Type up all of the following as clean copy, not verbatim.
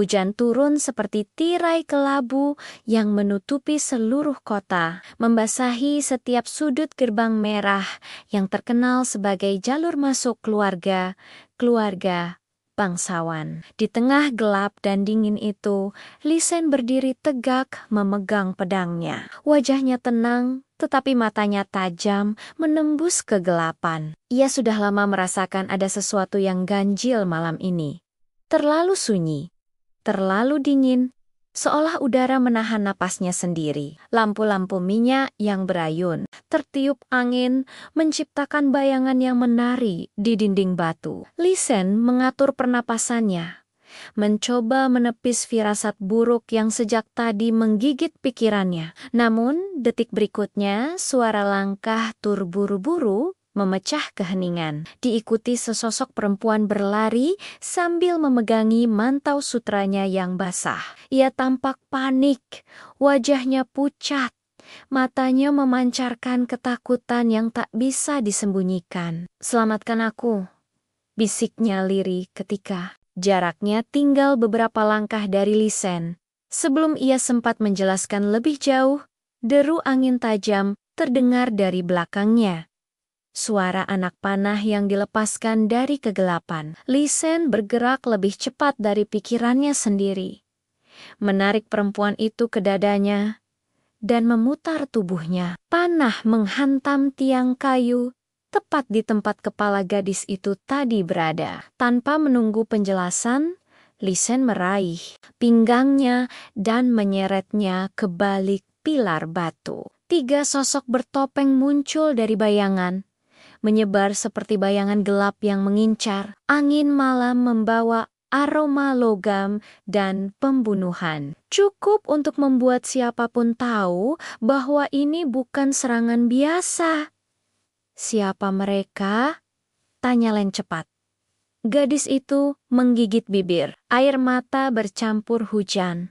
Hujan turun seperti tirai kelabu yang menutupi seluruh kota, membasahi setiap sudut gerbang merah yang terkenal sebagai jalur masuk keluarga bangsawan. Di tengah gelap dan dingin itu, Lisen berdiri tegak memegang pedangnya. Wajahnya tenang, tetapi matanya tajam menembus kegelapan. Ia sudah lama merasakan ada sesuatu yang ganjil malam ini. Terlalu sunyi, terlalu dingin, seolah udara menahan napasnya sendiri. Lampu-lampu minyak yang berayun, tertiup angin, menciptakan bayangan yang menari di dinding batu. Lisen mengatur pernapasannya, mencoba menepis firasat buruk yang sejak tadi menggigit pikirannya. Namun, detik berikutnya, suara langkah terburu-buru memecah keheningan. Diikuti sesosok perempuan berlari sambil memegangi mantau sutranya yang basah. Ia tampak panik, wajahnya pucat, matanya memancarkan ketakutan yang tak bisa disembunyikan. "Selamatkan aku," bisiknya lirih ketika jaraknya tinggal beberapa langkah dari Lisen. Sebelum ia sempat menjelaskan lebih jauh, deru angin tajam terdengar dari belakangnya. Suara anak panah yang dilepaskan dari kegelapan. Lisen bergerak lebih cepat dari pikirannya sendiri, menarik perempuan itu ke dadanya, dan memutar tubuhnya. Panah menghantam tiang kayu tepat di tempat kepala gadis itu tadi berada. Tanpa menunggu penjelasan, Lisen meraih pinggangnya dan menyeretnya ke balik pilar batu. 3 sosok bertopeng muncul dari bayangan, menyebar seperti bayangan gelap yang mengincar. Angin malam membawa aroma logam dan pembunuhan. Cukup untuk membuat siapapun tahu bahwa ini bukan serangan biasa. "Siapa mereka?" tanya Len cepat. Gadis itu menggigit bibir, air mata bercampur hujan.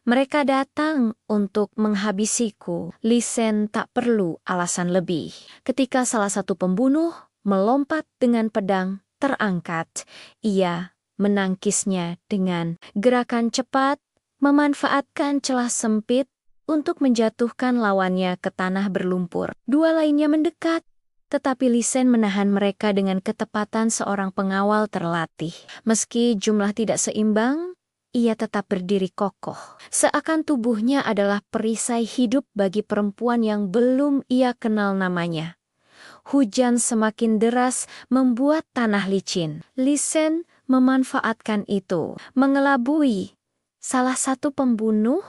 "Mereka datang untuk menghabisiku." Lisen tak perlu alasan lebih. Ketika salah satu pembunuh melompat dengan pedang terangkat, ia menangkisnya dengan gerakan cepat, memanfaatkan celah sempit untuk menjatuhkan lawannya ke tanah berlumpur. 2 lainnya mendekat, tetapi Lisen menahan mereka dengan ketepatan seorang pengawal terlatih. Meski jumlah tidak seimbang, ia tetap berdiri kokoh, seakan tubuhnya adalah perisai hidup bagi perempuan yang belum ia kenal namanya. Hujan semakin deras membuat tanah licin. Lisen memanfaatkan itu, mengelabui salah satu pembunuh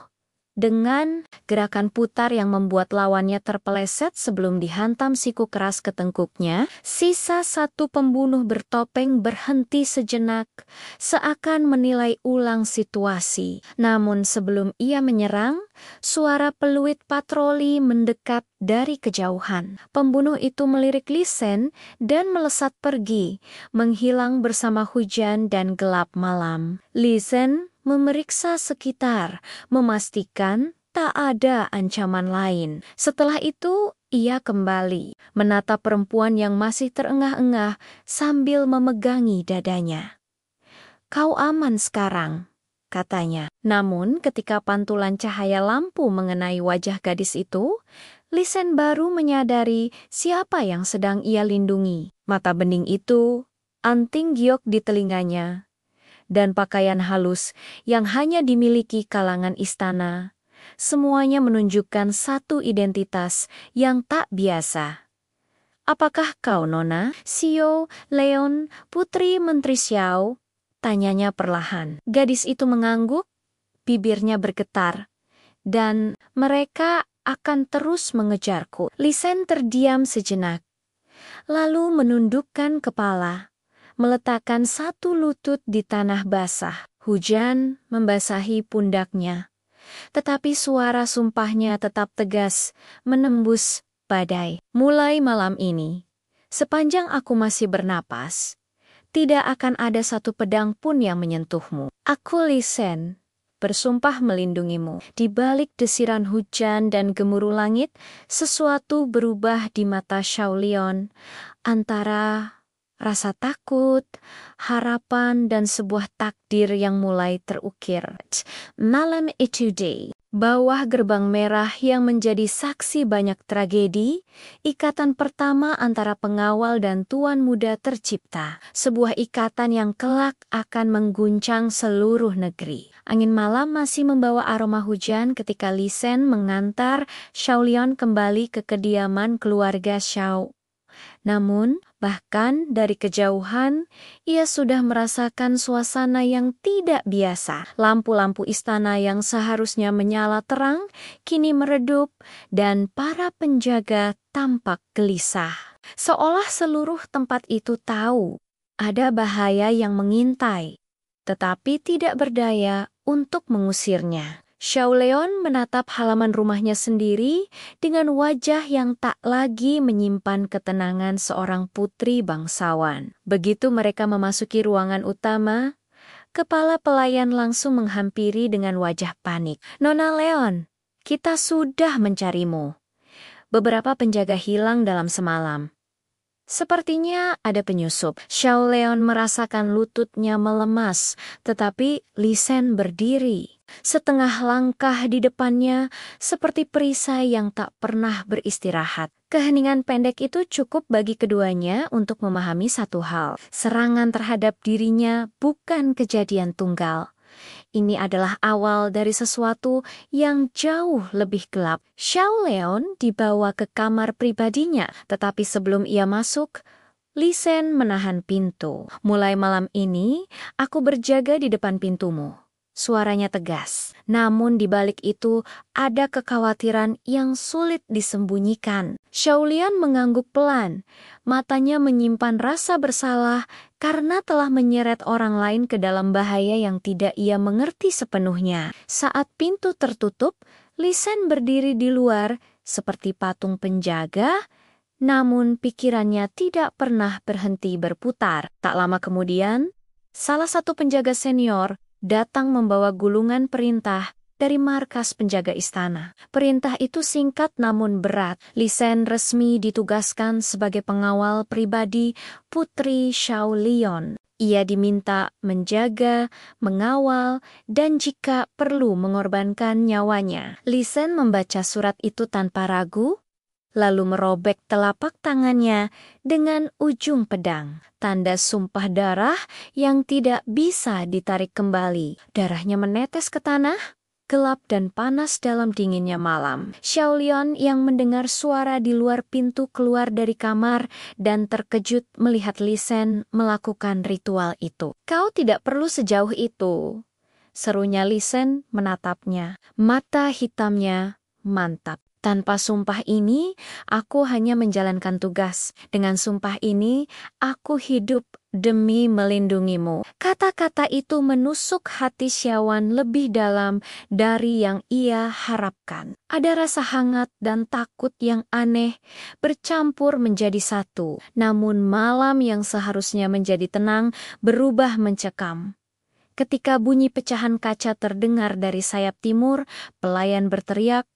dengan gerakan putar yang membuat lawannya terpeleset sebelum dihantam siku keras ke tengkuknya. Sisa satu pembunuh bertopeng berhenti sejenak, seakan menilai ulang situasi. Namun sebelum ia menyerang, suara peluit patroli mendekat dari kejauhan. Pembunuh itu melirik Lisen dan melesat pergi, menghilang bersama hujan dan gelap malam. Lisen memeriksa sekitar, memastikan tak ada ancaman lain. Setelah itu, ia kembali menatap perempuan yang masih terengah-engah sambil memegangi dadanya. "Kau aman sekarang," katanya. Namun ketika pantulan cahaya lampu mengenai wajah gadis itu, Lisen baru menyadari siapa yang sedang ia lindungi. Mata bening itu, anting giok di telinganya, dan pakaian halus yang hanya dimiliki kalangan istana, semuanya menunjukkan satu identitas yang tak biasa. "Apakah kau Nona Xiao Leon, putri Menteri Xiao?" tanyanya perlahan. Gadis itu mengangguk, bibirnya bergetar, "Dan mereka akan terus mengejarku." Lisen terdiam sejenak, lalu menundukkan kepala, meletakkan satu lutut di tanah basah. Hujan membasahi pundaknya, tetapi suara sumpahnya tetap tegas, menembus badai. "Mulai malam ini, sepanjang aku masih bernapas, tidak akan ada satu pedang pun yang menyentuhmu. Aku Lisen, bersumpah melindungimu." Di balik desiran hujan dan gemuruh langit, sesuatu berubah di mata Xiaolion, antara rasa takut, harapan, dan sebuah takdir yang mulai terukir. Malam itu di bawah gerbang merah yang menjadi saksi banyak tragedi, ikatan pertama antara pengawal dan tuan muda tercipta. Sebuah ikatan yang kelak akan mengguncang seluruh negeri. Angin malam masih membawa aroma hujan ketika Li Sen mengantar Xiaolion kembali ke kediaman keluarga Xiao. Namun, bahkan dari kejauhan, ia sudah merasakan suasana yang tidak biasa. Lampu-lampu istana yang seharusnya menyala terang, kini meredup, dan para penjaga tampak gelisah. Seolah seluruh tempat itu tahu ada bahaya yang mengintai, tetapi tidak berdaya untuk mengusirnya. Xiaolion menatap halaman rumahnya sendiri dengan wajah yang tak lagi menyimpan ketenangan seorang putri bangsawan. Begitu mereka memasuki ruangan utama, kepala pelayan langsung menghampiri dengan wajah panik. "Nona Leon, kita sudah mencarimu. Beberapa penjaga hilang dalam semalam. Sepertinya ada penyusup." Xiaolion merasakan lututnya melemas, tetapi Li Sen berdiri. Setengah langkah di depannya, seperti perisai yang tak pernah beristirahat. Keheningan pendek itu cukup bagi keduanya untuk memahami satu hal. Serangan terhadap dirinya bukan kejadian tunggal. Ini adalah awal dari sesuatu yang jauh lebih gelap. Xiaolion dibawa ke kamar pribadinya, tetapi sebelum ia masuk, Li Sen menahan pintu. "Mulai malam ini, aku berjaga di depan pintumu." Suaranya tegas, namun di balik itu ada kekhawatiran yang sulit disembunyikan. Xiaolion mengangguk pelan, matanya menyimpan rasa bersalah karena telah menyeret orang lain ke dalam bahaya yang tidak ia mengerti sepenuhnya. Saat pintu tertutup, Li Sen berdiri di luar seperti patung penjaga, namun pikirannya tidak pernah berhenti berputar. Tak lama kemudian, salah satu penjaga senior datang membawa gulungan perintah dari markas penjaga istana. Perintah itu singkat namun berat. Li Sen resmi ditugaskan sebagai pengawal pribadi Putri Xiaolion. Ia diminta menjaga, mengawal, dan jika perlu mengorbankan nyawanya. Li Sen membaca surat itu tanpa ragu, lalu merobek telapak tangannya dengan ujung pedang. Tanda sumpah darah yang tidak bisa ditarik kembali. Darahnya menetes ke tanah, gelap dan panas dalam dinginnya malam. Xiaolion yang mendengar suara di luar pintu keluar dari kamar dan terkejut melihat Li Sen melakukan ritual itu. "Kau tidak perlu sejauh itu," serunya Li Sen menatapnya. Mata hitamnya mantap. "Tanpa sumpah ini, aku hanya menjalankan tugas. Dengan sumpah ini, aku hidup demi melindungimu." Kata-kata itu menusuk hati Xiawan lebih dalam dari yang ia harapkan. Ada rasa hangat dan takut yang aneh bercampur menjadi satu. Namun malam yang seharusnya menjadi tenang berubah mencekam. Ketika bunyi pecahan kaca terdengar dari sayap timur, pelayan berteriak,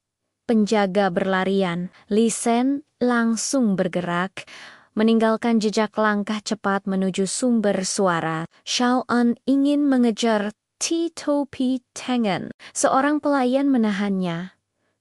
penjaga berlarian. Li Sen langsung bergerak, meninggalkan jejak langkah cepat menuju sumber suara. Xiaoan ingin mengejar Topi Tengen. Seorang pelayan menahannya.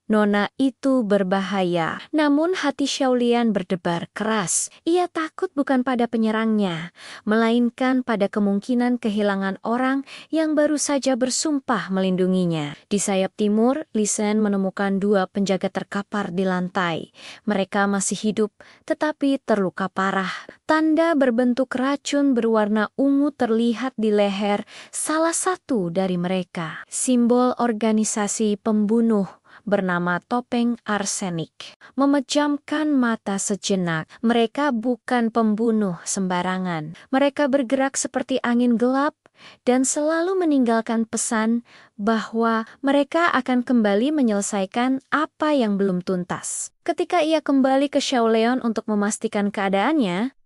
"Nona, itu berbahaya." Namun hati Xiaolian berdebar keras. Ia takut bukan pada penyerangnya, melainkan pada kemungkinan kehilangan orang yang baru saja bersumpah melindunginya. Di sayap timur, Li Sen menemukan dua penjaga terkapar di lantai. Mereka masih hidup, tetapi terluka parah. Tanda berbentuk racun berwarna ungu terlihat di leher salah satu dari mereka. Simbol organisasi pembunuh bernama Topeng Arsenik. Memejamkan mata sejenak, mereka bukan pembunuh sembarangan. Mereka bergerak seperti angin gelap dan selalu meninggalkan pesan bahwa mereka akan kembali menyelesaikan apa yang belum tuntas. Ketika ia kembali ke Xiaolion untuk memastikan keadaannya,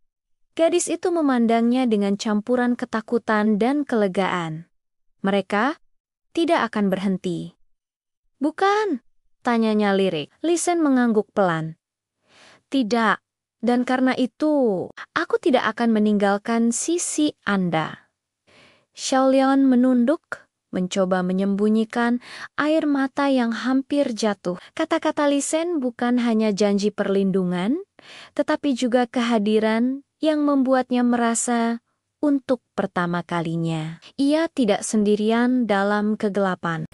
gadis itu memandangnya dengan campuran ketakutan dan kelegaan. "Mereka tidak akan berhenti." "Bukan?" tanyanya lirik. Li Sen mengangguk pelan. "Tidak, Dan karena itu, aku tidak akan meninggalkan sisi Anda. Xiaolian menunduk, mencoba menyembunyikan air mata yang hampir jatuh. Kata-kata Lisen bukan hanya janji perlindungan, tetapi juga kehadiran yang membuatnya merasa untuk pertama kalinya ia tidak sendirian dalam kegelapan.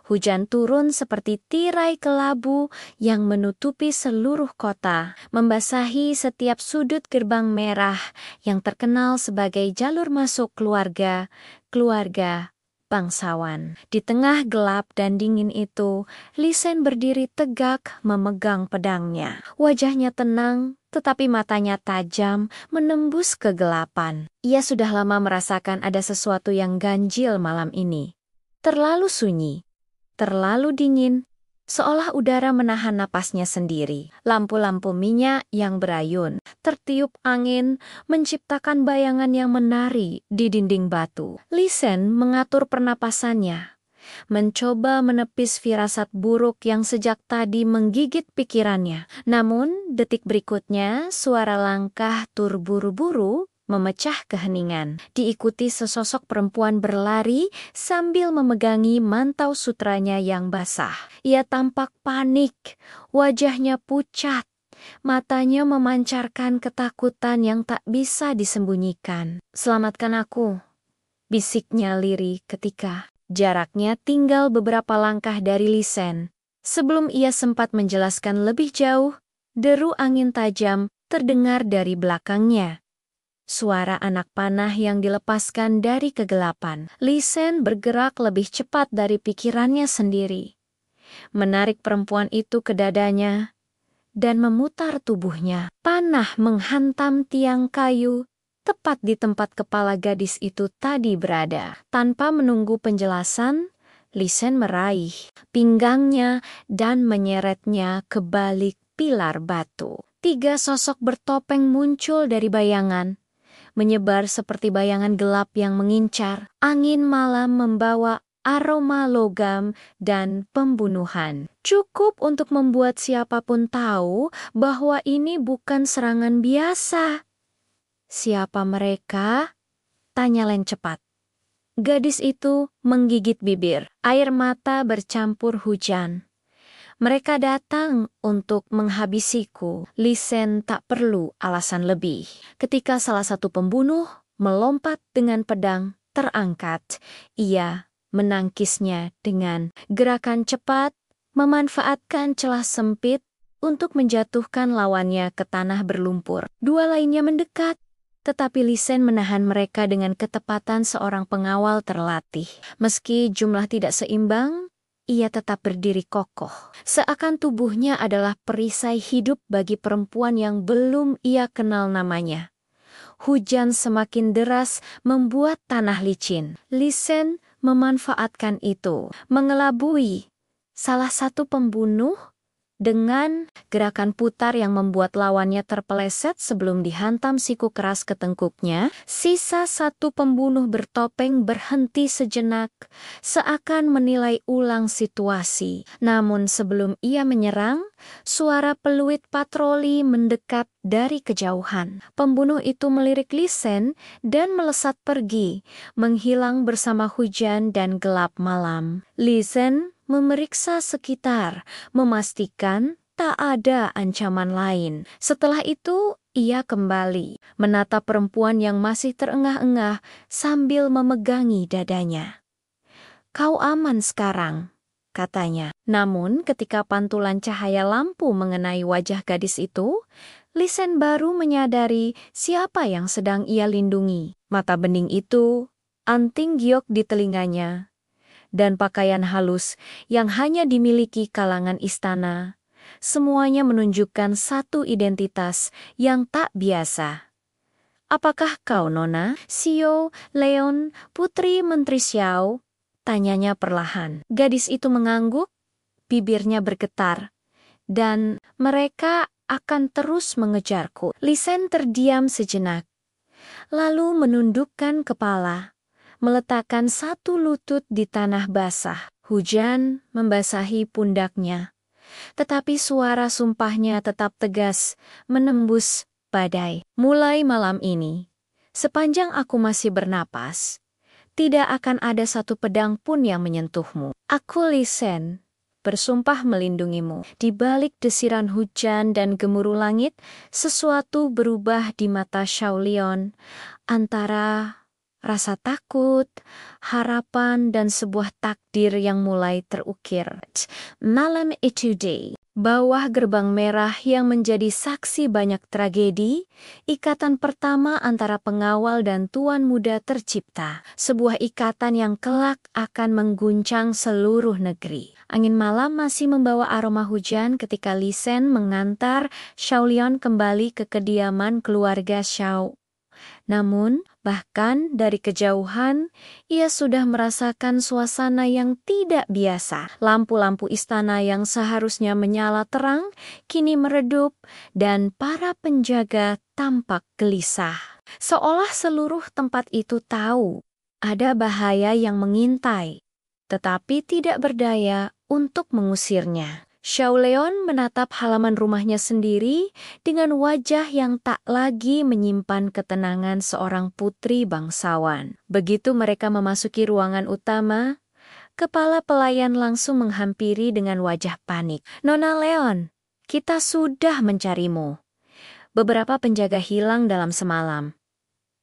Hujan turun seperti tirai kelabu yang menutupi seluruh kota, membasahi setiap sudut gerbang merah yang terkenal sebagai jalur masuk keluarga bangsawan. Di tengah gelap dan dingin itu, Lisen berdiri tegak memegang pedangnya. Wajahnya tenang, tetapi matanya tajam menembus kegelapan. Ia sudah lama merasakan ada sesuatu yang ganjil malam ini. Terlalu sunyi. Terlalu dingin, seolah udara menahan napasnya sendiri. Lampu-lampu minyak yang berayun, tertiup angin, menciptakan bayangan yang menari di dinding batu. Lisen mengatur pernapasannya, mencoba menepis firasat buruk yang sejak tadi menggigit pikirannya. Namun, detik berikutnya, suara langkah terburu-buru memecah keheningan. Diikuti sesosok perempuan berlari sambil memegangi mantau sutranya yang basah. Ia tampak panik, wajahnya pucat, matanya memancarkan ketakutan yang tak bisa disembunyikan. "Selamatkan aku," bisiknya lirih ketika jaraknya tinggal beberapa langkah dari Lisen. Sebelum ia sempat menjelaskan lebih jauh, deru angin tajam terdengar dari belakangnya. Suara anak panah yang dilepaskan dari kegelapan. Lisen bergerak lebih cepat dari pikirannya sendiri, menarik perempuan itu ke dadanya, dan memutar tubuhnya. Panah menghantam tiang kayu tepat di tempat kepala gadis itu tadi berada. Tanpa menunggu penjelasan, Lisen meraih pinggangnya dan menyeretnya ke balik pilar batu. 3 sosok bertopeng muncul dari bayangan, menyebar seperti bayangan gelap yang mengincar. Angin malam membawa aroma logam dan pembunuhan. Cukup untuk membuat siapapun tahu bahwa ini bukan serangan biasa. "Siapa mereka?" tanya Len cepat. Gadis itu menggigit bibir, air mata bercampur hujan. "Mereka datang untuk menghabisiku." Lisen tak perlu alasan lebih. Ketika salah satu pembunuh melompat dengan pedang terangkat, ia menangkisnya dengan gerakan cepat, memanfaatkan celah sempit untuk menjatuhkan lawannya ke tanah berlumpur. 2 lainnya mendekat, tetapi Lisen menahan mereka dengan ketepatan seorang pengawal terlatih. Meski jumlah tidak seimbang, ia tetap berdiri kokoh, seakan tubuhnya adalah perisai hidup bagi perempuan yang belum ia kenal namanya. Hujan semakin deras membuat tanah licin. Lisen memanfaatkan itu, mengelabui salah satu pembunuh dengan gerakan putar yang membuat lawannya terpeleset sebelum dihantam siku keras ke tengkuknya. Sisa satu pembunuh bertopeng berhenti sejenak, seakan menilai ulang situasi. Namun sebelum ia menyerang, suara peluit patroli mendekat dari kejauhan. Pembunuh itu melirik Lisen dan melesat pergi, menghilang bersama hujan dan gelap malam. Lisen memeriksa sekitar, memastikan tak ada ancaman lain. Setelah itu, ia kembali menatap perempuan yang masih terengah-engah sambil memegangi dadanya. "Kau aman sekarang," katanya. Namun ketika pantulan cahaya lampu mengenai wajah gadis itu, Lisen baru menyadari siapa yang sedang ia lindungi. Mata bening itu, anting giok di telinganya, dan pakaian halus yang hanya dimiliki kalangan istana. Semuanya menunjukkan satu identitas yang tak biasa. "Apakah kau Nona Xiao Leon, putri Menteri Xiao?" tanyanya perlahan. Gadis itu mengangguk, bibirnya bergetar, dan "Mereka akan terus mengejarku." Lisen terdiam sejenak, lalu menundukkan kepala, meletakkan satu lutut di tanah basah. Hujan membasahi pundaknya, tetapi suara sumpahnya tetap tegas, menembus badai. "Mulai malam ini, sepanjang aku masih bernapas, tidak akan ada satu pedang pun yang menyentuhmu. Aku Lisen, bersumpah melindungimu." Di balik desiran hujan dan gemuruh langit, sesuatu berubah di mata Xiaolion, antara rasa takut, harapan, dan sebuah takdir yang mulai terukir. Malam itu di bawah gerbang merah yang menjadi saksi banyak tragedi, ikatan pertama antara pengawal dan tuan muda tercipta. Sebuah ikatan yang kelak akan mengguncang seluruh negeri. Angin malam masih membawa aroma hujan ketika Lisen mengantar Xiaolion kembali ke kediaman keluarga Xiao. Namun, bahkan dari kejauhan, ia sudah merasakan suasana yang tidak biasa. Lampu-lampu istana yang seharusnya menyala terang, kini meredup, dan para penjaga tampak gelisah. Seolah seluruh tempat itu tahu ada bahaya yang mengintai, tetapi tidak berdaya untuk mengusirnya. Xiaolion menatap halaman rumahnya sendiri dengan wajah yang tak lagi menyimpan ketenangan seorang putri bangsawan. Begitu mereka memasuki ruangan utama, kepala pelayan langsung menghampiri dengan wajah panik. "Nona Leon, kita sudah mencarimu. Beberapa penjaga hilang dalam semalam.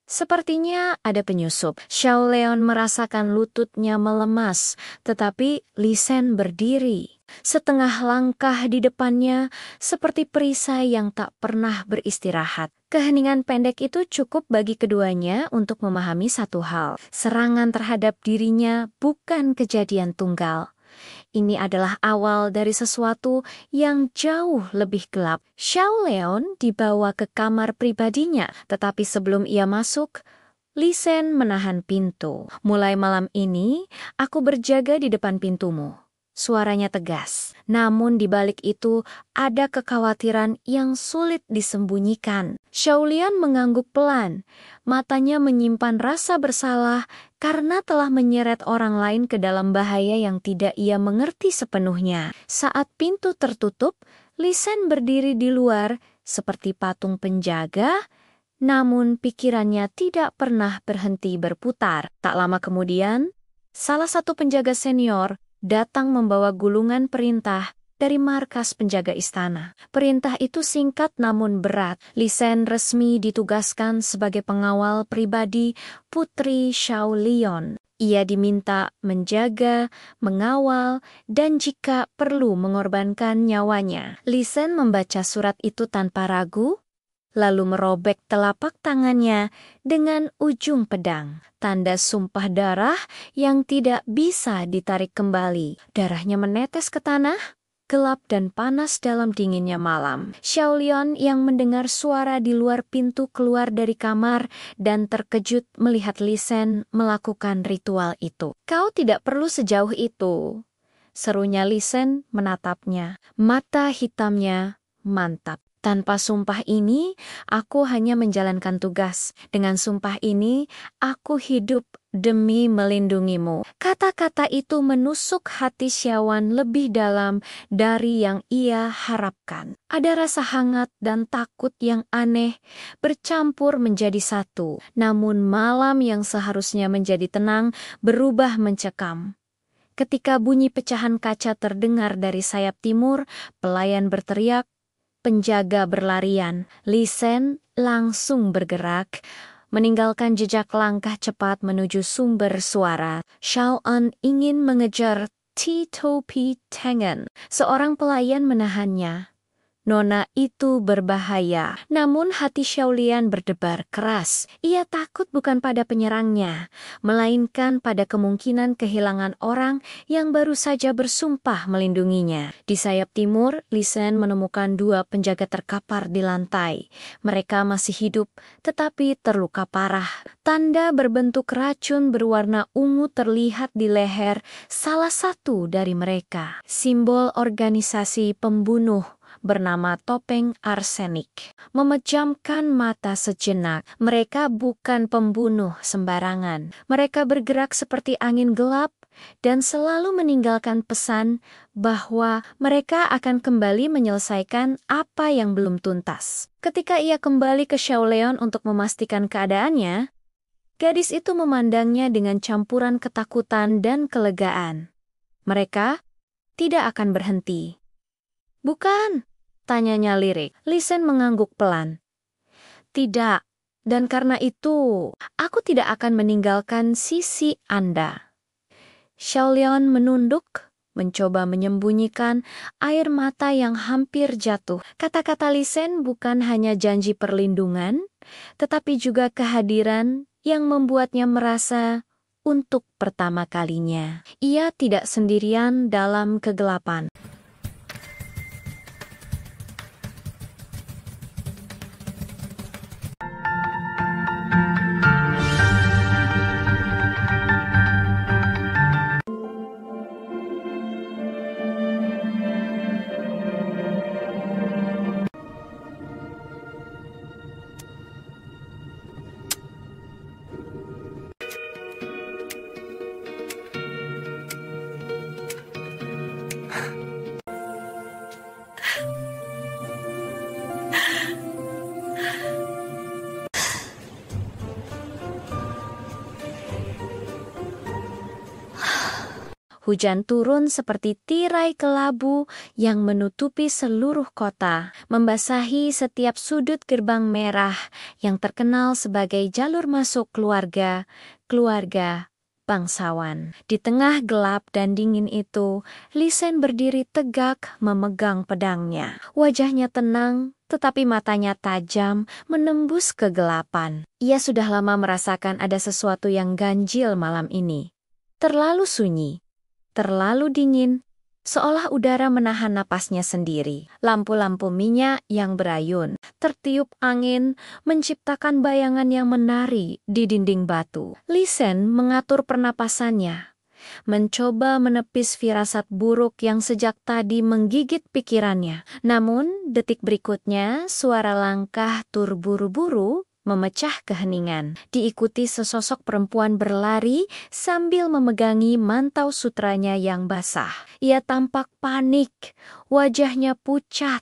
Sepertinya ada penyusup." Xiaolion merasakan lututnya melemas, tetapi Lisen berdiri setengah langkah di depannya seperti perisai yang tak pernah beristirahat. Keheningan pendek itu cukup bagi keduanya untuk memahami satu hal. Serangan terhadap dirinya bukan kejadian tunggal. Ini adalah awal dari sesuatu yang jauh lebih gelap. Xiaolion dibawa ke kamar pribadinya, tetapi sebelum ia masuk, Lisen menahan pintu. "Mulai malam ini, aku berjaga di depan pintumu." Suaranya tegas, namun di balik itu ada kekhawatiran yang sulit disembunyikan. Xiaolion mengangguk pelan, matanya menyimpan rasa bersalah karena telah menyeret orang lain ke dalam bahaya yang tidak ia mengerti sepenuhnya. Saat pintu tertutup, Lisen berdiri di luar seperti patung penjaga, namun pikirannya tidak pernah berhenti berputar. Tak lama kemudian, salah satu penjaga senior datang membawa gulungan perintah dari markas penjaga istana. Perintah itu singkat namun berat. Lisen resmi ditugaskan sebagai pengawal pribadi Putri Xiaolion. Ia diminta menjaga, mengawal, dan jika perlu mengorbankan nyawanya. Lisen membaca surat itu tanpa ragu, lalu merobek telapak tangannya dengan ujung pedang. Tanda sumpah darah yang tidak bisa ditarik kembali. Darahnya menetes ke tanah, gelap dan panas dalam dinginnya malam. Xiaolion yang mendengar suara di luar pintu keluar dari kamar dan terkejut melihat Lisen melakukan ritual itu. "Kau tidak perlu sejauh itu," serunya Lisen menatapnya. Mata hitamnya mantap. "Tanpa sumpah ini, aku hanya menjalankan tugas. Dengan sumpah ini, aku hidup demi melindungimu." Kata-kata itu menusuk hati Xiawan lebih dalam dari yang ia harapkan. Ada rasa hangat dan takut yang aneh bercampur menjadi satu. Namun malam yang seharusnya menjadi tenang berubah mencekam. Ketika bunyi pecahan kaca terdengar dari sayap timur, pelayan berteriak, penjaga berlarian. Lisen langsung bergerak, meninggalkan jejak langkah cepat menuju sumber suara. Xiaoan ingin mengejar Topi Tengen. Seorang pelayan menahannya, Nona itu berbahaya. Namun hati Xiaolian berdebar keras. Ia takut bukan pada penyerangnya, melainkan pada kemungkinan kehilangan orang yang baru saja bersumpah melindunginya. Di sayap timur, Li Shen menemukan 2 penjaga terkapar di lantai. Mereka masih hidup, tetapi terluka parah. Tanda berbentuk racun berwarna ungu terlihat di leher salah satu dari mereka. Simbol organisasi pembunuh bernama topeng arsenik. Memejamkan mata sejenak, mereka bukan pembunuh sembarangan. Mereka bergerak seperti angin gelap dan selalu meninggalkan pesan bahwa mereka akan kembali menyelesaikan apa yang belum tuntas. Ketika ia kembali ke Xiaolian untuk memastikan keadaannya, gadis itu memandangnya dengan campuran ketakutan dan kelegaan. Mereka tidak akan berhenti. "Bukan?" tanyanya lirik. Li Shen mengangguk pelan. "Tidak, dan karena itu, aku tidak akan meninggalkan sisi Anda." Xiaolian menunduk, mencoba menyembunyikan air mata yang hampir jatuh. Kata-kata Li Shen bukan hanya janji perlindungan, tetapi juga kehadiran yang membuatnya merasa untuk pertama kalinya ia tidak sendirian dalam kegelapan. Hujan turun seperti tirai kelabu yang menutupi seluruh kota, membasahi setiap sudut gerbang merah yang terkenal sebagai jalur masuk keluarga bangsawan. Di tengah gelap dan dingin itu, Li Shen berdiri tegak memegang pedangnya. Wajahnya tenang, tetapi matanya tajam menembus kegelapan. Ia sudah lama merasakan ada sesuatu yang ganjil malam ini. Terlalu sunyi. Terlalu dingin, seolah udara menahan napasnya sendiri. Lampu-lampu minyak yang berayun, tertiup angin, menciptakan bayangan yang menari di dinding batu. Li Shen mengatur pernapasannya, mencoba menepis firasat buruk yang sejak tadi menggigit pikirannya. Namun, detik berikutnya, suara langkah terburu-buru memecah keheningan, diikuti sesosok perempuan berlari sambil memegangi mantau sutranya yang basah. Ia tampak panik, wajahnya pucat,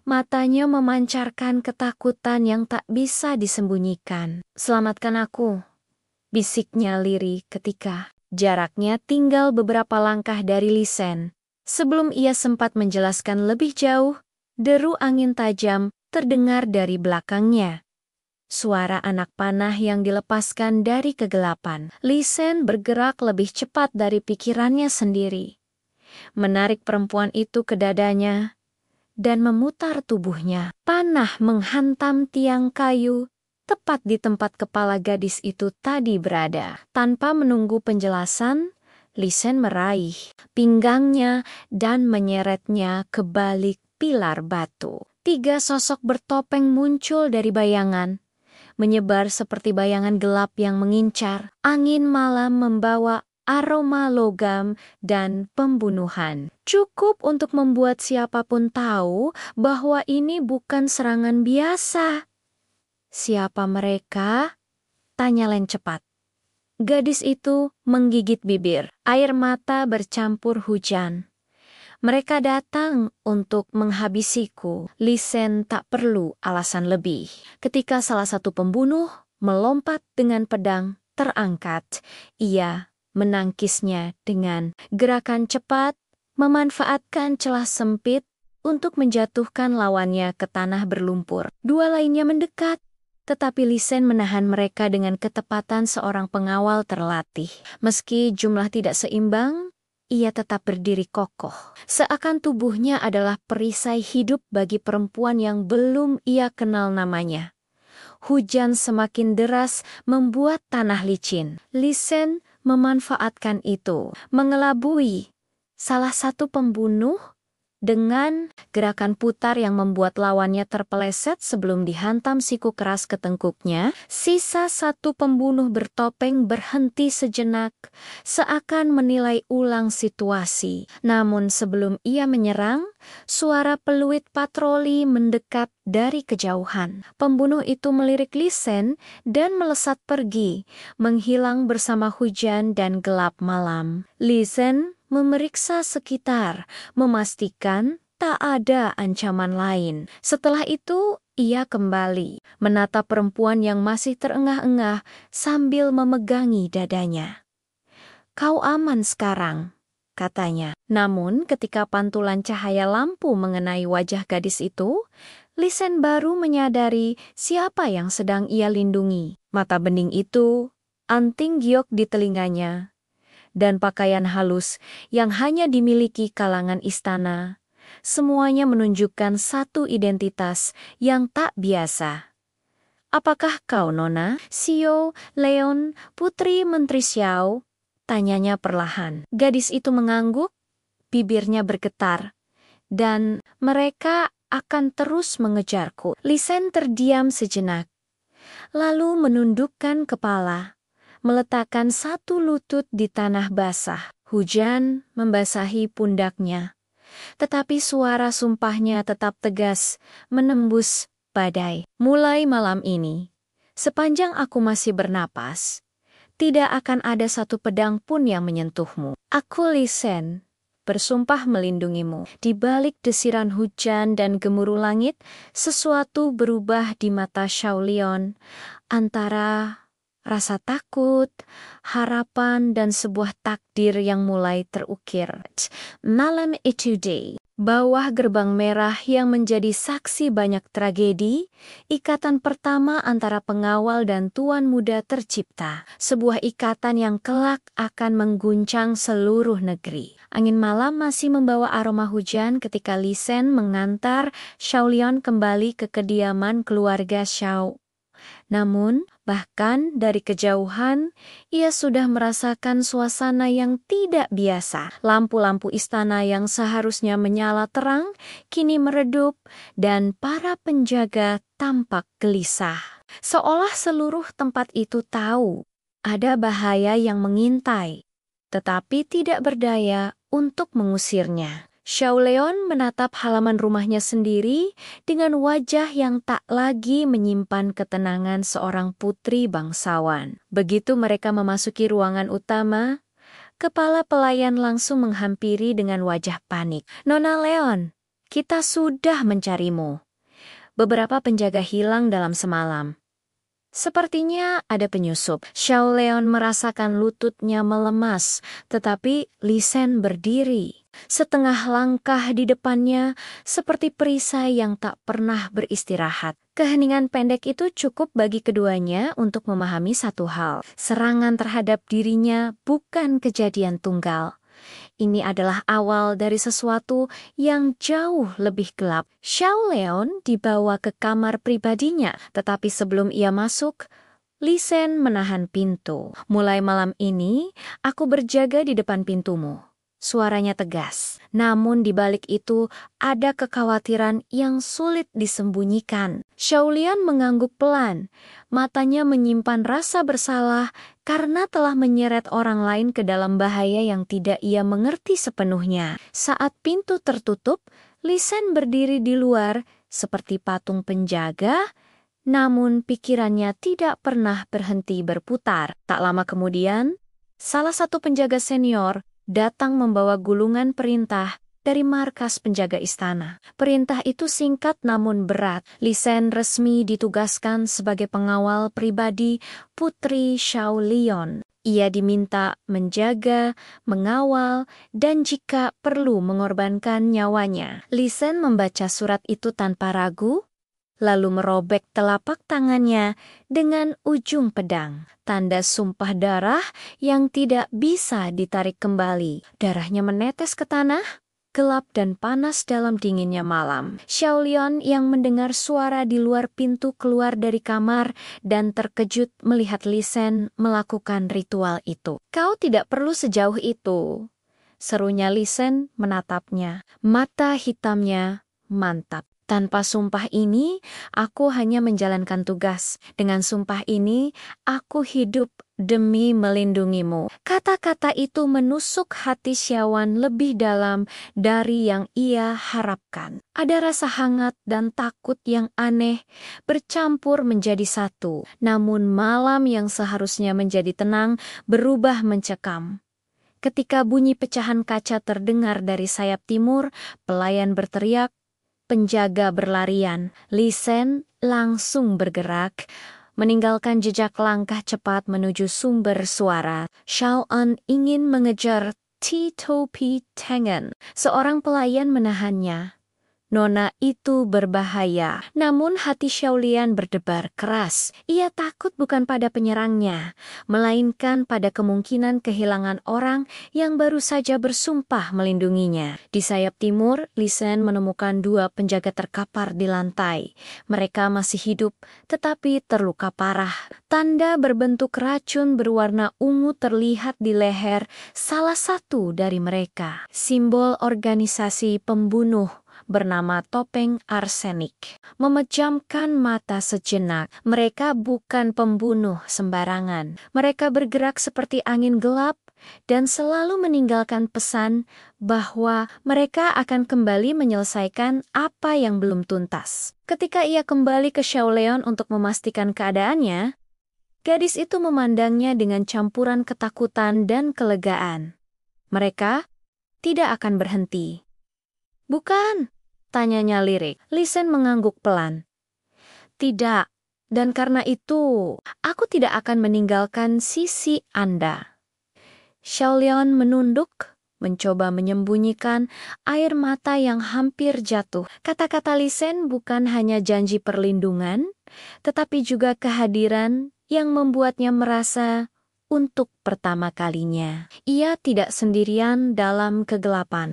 matanya memancarkan ketakutan yang tak bisa disembunyikan. "Selamatkan aku," bisiknya lirih ketika jaraknya tinggal beberapa langkah dari Li Shen. Sebelum ia sempat menjelaskan lebih jauh, deru angin tajam terdengar dari belakangnya. Suara anak panah yang dilepaskan dari kegelapan. Li Shen bergerak lebih cepat dari pikirannya sendiri, menarik perempuan itu ke dadanya dan memutar tubuhnya. Panah menghantam tiang kayu tepat di tempat kepala gadis itu tadi berada. Tanpa menunggu penjelasan, Li Shen meraih pinggangnya dan menyeretnya ke balik pilar batu. 3 sosok bertopeng muncul dari bayangan, menyebar seperti bayangan gelap yang mengincar. Angin malam membawa aroma logam dan pembunuhan. Cukup untuk membuat siapapun tahu bahwa ini bukan serangan biasa. "Siapa mereka?" tanya Len cepat. Gadis itu menggigit bibir, air mata bercampur hujan. "Mereka datang untuk menghabisiku." Li Shen tak perlu alasan lebih. Ketika salah satu pembunuh melompat dengan pedang terangkat, ia menangkisnya dengan gerakan cepat, memanfaatkan celah sempit untuk menjatuhkan lawannya ke tanah berlumpur. 2 lainnya mendekat, tetapi Li Shen menahan mereka dengan ketepatan seorang pengawal terlatih. Meski jumlah tidak seimbang, ia tetap berdiri kokoh. Seakan tubuhnya adalah perisai hidup bagi perempuan yang belum ia kenal namanya. Hujan semakin deras membuat tanah licin. Lisen memanfaatkan itu, mengelabui salah satu pembunuh dengan gerakan putar yang membuat lawannya terpeleset sebelum dihantam siku keras ke tengkuknya. Sisa satu pembunuh bertopeng berhenti sejenak, seakan menilai ulang situasi. Namun sebelum ia menyerang, suara peluit patroli mendekat dari kejauhan. Pembunuh itu melirik Lisen dan melesat pergi, menghilang bersama hujan dan gelap malam. Lisen memeriksa sekitar, memastikan tak ada ancaman lain. Setelah itu, ia kembali menatap perempuan yang masih terengah-engah sambil memegangi dadanya. "Kau aman sekarang," katanya. Namun ketika pantulan cahaya lampu mengenai wajah gadis itu, Lisen baru menyadari siapa yang sedang ia lindungi. Mata bening itu, anting giok di telinganya, dan pakaian halus yang hanya dimiliki kalangan istana, semuanya menunjukkan satu identitas yang tak biasa. "Apakah kau Nona Xiao Leon, putri Menteri Xiao?" tanyanya perlahan. Gadis itu mengangguk, bibirnya bergetar, dan "Mereka akan terus mengejarku." Lisen terdiam sejenak, lalu menundukkan kepala, meletakkan satu lutut di tanah basah. Hujan membasahi pundaknya, tetapi suara sumpahnya tetap tegas, menembus badai. "Mulai malam ini, sepanjang aku masih bernapas, tidak akan ada satu pedang pun yang menyentuhmu. Aku Lisen, bersumpah melindungimu." Di balik desiran hujan dan gemuruh langit, sesuatu berubah di mata Xiaolion, antara rasa takut, harapan, dan sebuah takdir yang mulai terukir. Malam itu di bawah gerbang merah yang menjadi saksi banyak tragedi, ikatan pertama antara pengawal dan tuan muda tercipta. Sebuah ikatan yang kelak akan mengguncang seluruh negeri. Angin malam masih membawa aroma hujan ketika Lisen mengantar Xiaolion kembali ke kediaman keluarga Xiao. Namun, bahkan dari kejauhan, ia sudah merasakan suasana yang tidak biasa. Lampu-lampu istana yang seharusnya menyala terang, kini meredup, dan para penjaga tampak gelisah. Seolah seluruh tempat itu tahu ada bahaya yang mengintai, tetapi tidak berdaya untuk mengusirnya. Xiaolion menatap halaman rumahnya sendiri dengan wajah yang tak lagi menyimpan ketenangan seorang putri bangsawan. Begitu mereka memasuki ruangan utama, kepala pelayan langsung menghampiri dengan wajah panik. "Nona Leon, kita sudah mencarimu. Beberapa penjaga hilang dalam semalam. Sepertinya ada penyusup." Xiaolion merasakan lututnya melemas, tetapi Lisen berdiri setengah langkah di depannya seperti perisai yang tak pernah beristirahat. Keheningan pendek itu cukup bagi keduanya untuk memahami satu hal. Serangan terhadap dirinya bukan kejadian tunggal. Ini adalah awal dari sesuatu yang jauh lebih gelap. Xiaolion dibawa ke kamar pribadinya, tetapi sebelum ia masuk, Lisen menahan pintu. "Mulai malam ini, aku berjaga di depan pintumu." Suaranya tegas, namun di balik itu ada kekhawatiran yang sulit disembunyikan. Xiaolion mengangguk pelan, matanya menyimpan rasa bersalah karena telah menyeret orang lain ke dalam bahaya yang tidak ia mengerti sepenuhnya. Saat pintu tertutup, Lisen berdiri di luar seperti patung penjaga, namun pikirannya tidak pernah berhenti berputar. Tak lama kemudian, salah satu penjaga senior datang membawa gulungan perintah dari markas penjaga istana. Perintah itu singkat namun berat. Lisen resmi ditugaskan sebagai pengawal pribadi Putri Xiaolion. Ia diminta menjaga, mengawal, dan jika perlu mengorbankan nyawanya. Lisen membaca surat itu tanpa ragu, lalu merobek telapak tangannya dengan ujung pedang. Tanda sumpah darah yang tidak bisa ditarik kembali. Darahnya menetes ke tanah, gelap dan panas dalam dinginnya malam. Xiaolian yang mendengar suara di luar pintu keluar dari kamar dan terkejut melihat Li Shen melakukan ritual itu. "Kau tidak perlu sejauh itu," serunya Li Shen menatapnya. Mata hitamnya mantap. "Tanpa sumpah ini, aku hanya menjalankan tugas. Dengan sumpah ini, aku hidup demi melindungimu." Kata-kata itu menusuk hati Xiaowan lebih dalam dari yang ia harapkan. Ada rasa hangat dan takut yang aneh bercampur menjadi satu. Namun malam yang seharusnya menjadi tenang berubah mencekam. Ketika bunyi pecahan kaca terdengar dari sayap timur, pelayan berteriak, penjaga berlarian. Li Shen langsung bergerak, meninggalkan jejak langkah cepat menuju sumber suara. Xiaoan ingin mengejar Topi Tengen. Seorang pelayan menahannya. "Nona itu berbahaya." Namun hati Xiaolian berdebar keras. Ia takut bukan pada penyerangnya, melainkan pada kemungkinan kehilangan orang yang baru saja bersumpah melindunginya. Di sayap timur, Li Shen menemukan dua penjaga terkapar di lantai. Mereka masih hidup, tetapi terluka parah. Tanda berbentuk racun berwarna ungu terlihat di leher salah satu dari mereka. Simbol organisasi pembunuh bernama Topeng Arsenik. Memejamkan mata sejenak, mereka bukan pembunuh sembarangan. Mereka bergerak seperti angin gelap dan selalu meninggalkan pesan bahwa mereka akan kembali menyelesaikan apa yang belum tuntas. Ketika ia kembali ke Xiaolian untuk memastikan keadaannya, gadis itu memandangnya dengan campuran ketakutan dan kelegaan. Mereka tidak akan berhenti. "Bukan?" tanyanya lirik. Li Shen mengangguk pelan. "Tidak, dan karena itu, aku tidak akan meninggalkan sisi Anda." Xiaolian menunduk, mencoba menyembunyikan air mata yang hampir jatuh. Kata-kata Li Shen bukan hanya janji perlindungan, tetapi juga kehadiran yang membuatnya merasa untuk pertama kalinya ia tidak sendirian dalam kegelapan.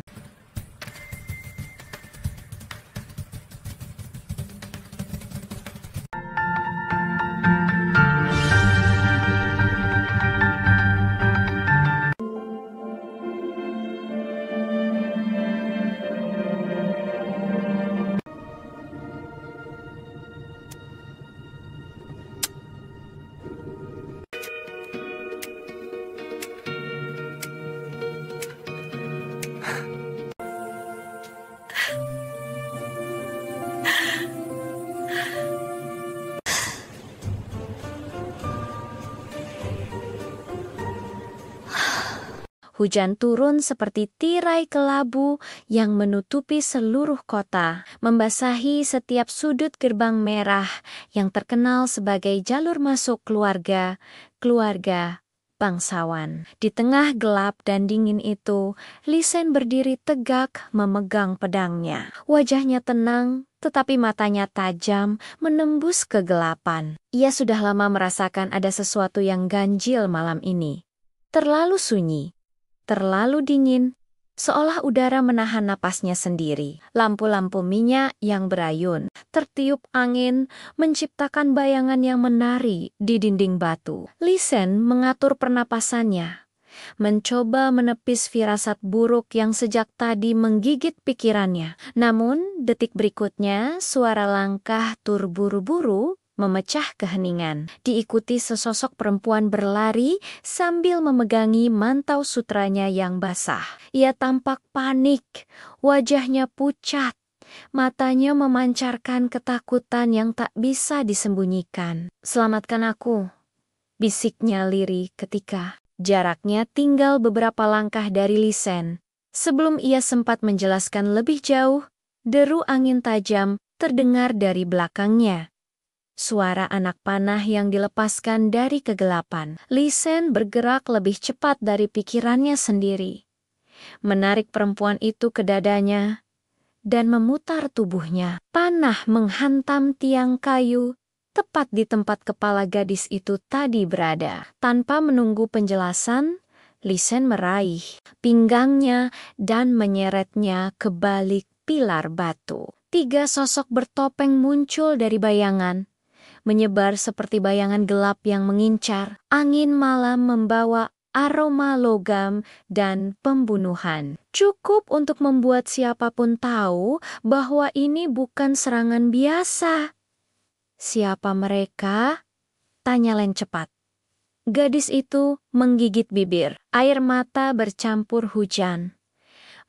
Hujan turun seperti tirai kelabu yang menutupi seluruh kota, membasahi setiap sudut gerbang merah yang terkenal sebagai jalur masuk keluarga bangsawan. Di tengah gelap dan dingin itu, Li Shen berdiri tegak memegang pedangnya. Wajahnya tenang, tetapi matanya tajam menembus kegelapan. Ia sudah lama merasakan ada sesuatu yang ganjil malam ini. Terlalu sunyi. Terlalu dingin, seolah udara menahan napasnya sendiri. Lampu-lampu minyak yang berayun, tertiup angin, menciptakan bayangan yang menari di dinding batu. Li Shen mengatur pernapasannya, mencoba menepis firasat buruk yang sejak tadi menggigit pikirannya. Namun, detik berikutnya, suara langkah terburu-buru memecah keheningan, diikuti sesosok perempuan berlari sambil memegangi mantau sutranya yang basah. Ia tampak panik, wajahnya pucat, matanya memancarkan ketakutan yang tak bisa disembunyikan. "Selamatkan aku," bisiknya lirih ketika jaraknya tinggal beberapa langkah dari Li Shen. Sebelum ia sempat menjelaskan lebih jauh, deru angin tajam terdengar dari belakangnya. Suara anak panah yang dilepaskan dari kegelapan. Li Shen bergerak lebih cepat dari pikirannya sendiri. Menarik perempuan itu ke dadanya, dan memutar tubuhnya. Panah menghantam tiang kayu tepat di tempat kepala gadis itu tadi berada. Tanpa menunggu penjelasan, Lisen meraih pinggangnya dan menyeretnya ke balik pilar batu. 3 sosok bertopeng muncul dari bayangan, menyebar seperti bayangan gelap yang mengincar. Angin malam membawa aroma logam dan pembunuhan. Cukup untuk membuat siapapun tahu bahwa ini bukan serangan biasa. "Siapa mereka?" tanya Len cepat. Gadis itu menggigit bibir. Air mata bercampur hujan.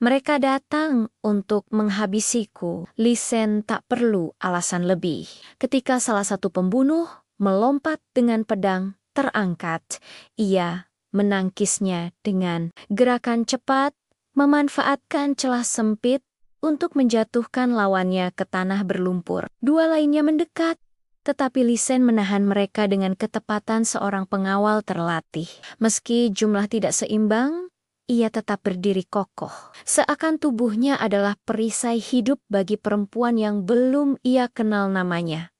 "Mereka datang untuk menghabisiku." Lisen tak perlu alasan lebih. Ketika salah satu pembunuh melompat dengan pedang terangkat, ia menangkisnya dengan gerakan cepat, memanfaatkan celah sempit untuk menjatuhkan lawannya ke tanah berlumpur. 2 lainnya mendekat, tetapi Lisen menahan mereka dengan ketepatan seorang pengawal terlatih. Meski jumlah tidak seimbang, ia tetap berdiri kokoh. Seakan tubuhnya adalah perisai hidup bagi perempuan yang belum ia kenal namanya.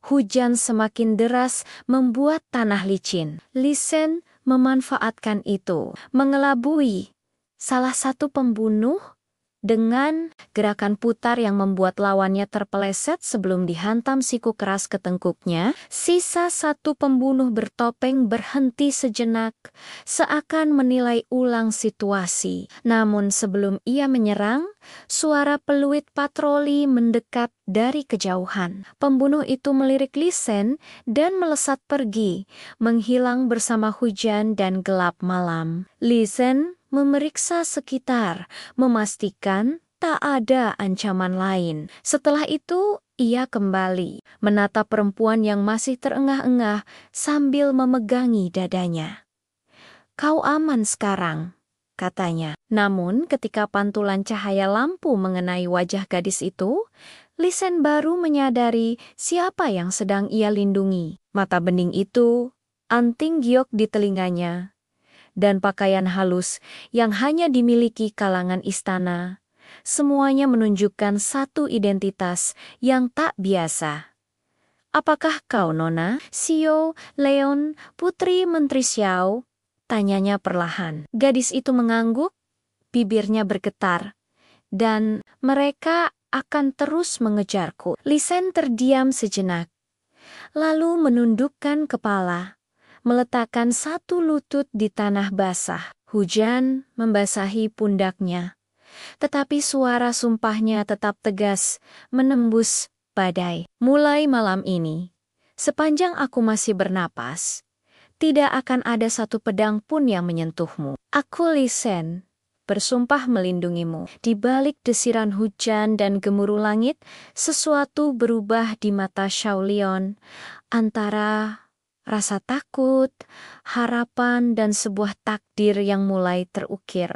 Hujan semakin deras membuat tanah licin. Lisen memanfaatkan itu, mengelabui salah satu pembunuh dengan gerakan putar yang membuat lawannya terpeleset sebelum dihantam siku keras ke tengkuknya. Sisa satu pembunuh bertopeng berhenti sejenak, seakan menilai ulang situasi. Namun sebelum ia menyerang, suara peluit patroli mendekat dari kejauhan. Pembunuh itu melirik Lisen dan melesat pergi, menghilang bersama hujan dan gelap malam. Lisen memeriksa sekitar, memastikan tak ada ancaman lain. Setelah itu, ia kembali menatap perempuan yang masih terengah-engah sambil memegangi dadanya. "Kau aman sekarang," katanya. Namun ketika pantulan cahaya lampu mengenai wajah gadis itu, Lisen baru menyadari siapa yang sedang ia lindungi. Mata bening itu, anting giok di telinganya, dan pakaian halus yang hanya dimiliki kalangan istana, semuanya menunjukkan satu identitas yang tak biasa. "Apakah kau Nona Xiao Leon, putri Menteri Xiao?" tanyanya perlahan. Gadis itu mengangguk, bibirnya bergetar, dan "Mereka akan terus mengejarku." Lisen terdiam sejenak, lalu menundukkan kepala, meletakkan satu lutut di tanah basah. Hujan membasahi pundaknya, tetapi suara sumpahnya tetap tegas, menembus badai. "Mulai malam ini, sepanjang aku masih bernapas, tidak akan ada satu pedang pun yang menyentuhmu. Aku Lisen, bersumpah melindungimu." Di balik desiran hujan dan gemuruh langit, sesuatu berubah di mata Xiaolion, antara rasa takut, harapan, dan sebuah takdir yang mulai terukir.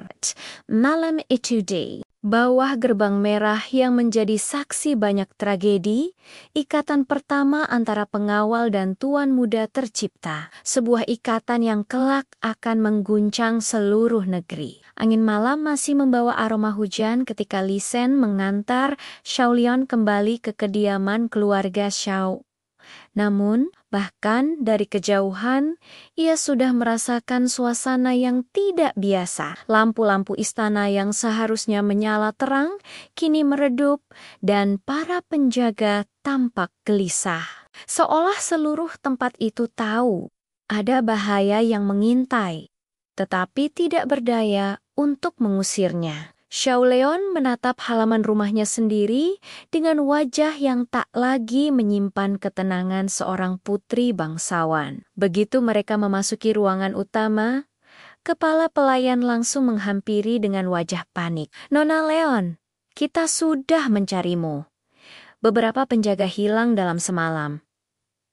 Malam itu di bawah gerbang merah yang menjadi saksi banyak tragedi, ikatan pertama antara pengawal dan tuan muda tercipta. Sebuah ikatan yang kelak akan mengguncang seluruh negeri. Angin malam masih membawa aroma hujan ketika Lisen mengantar Xiaolion kembali ke kediaman keluarga Xiao. Namun, bahkan dari kejauhan, ia sudah merasakan suasana yang tidak biasa. Lampu-lampu istana yang seharusnya menyala terang, kini meredup, dan para penjaga tampak gelisah. Seolah seluruh tempat itu tahu ada bahaya yang mengintai, tetapi tidak berdaya untuk mengusirnya. Xiaolion menatap halaman rumahnya sendiri dengan wajah yang tak lagi menyimpan ketenangan seorang putri bangsawan. Begitu mereka memasuki ruangan utama, kepala pelayan langsung menghampiri dengan wajah panik. "Nona Leon, kita sudah mencarimu. Beberapa penjaga hilang dalam semalam.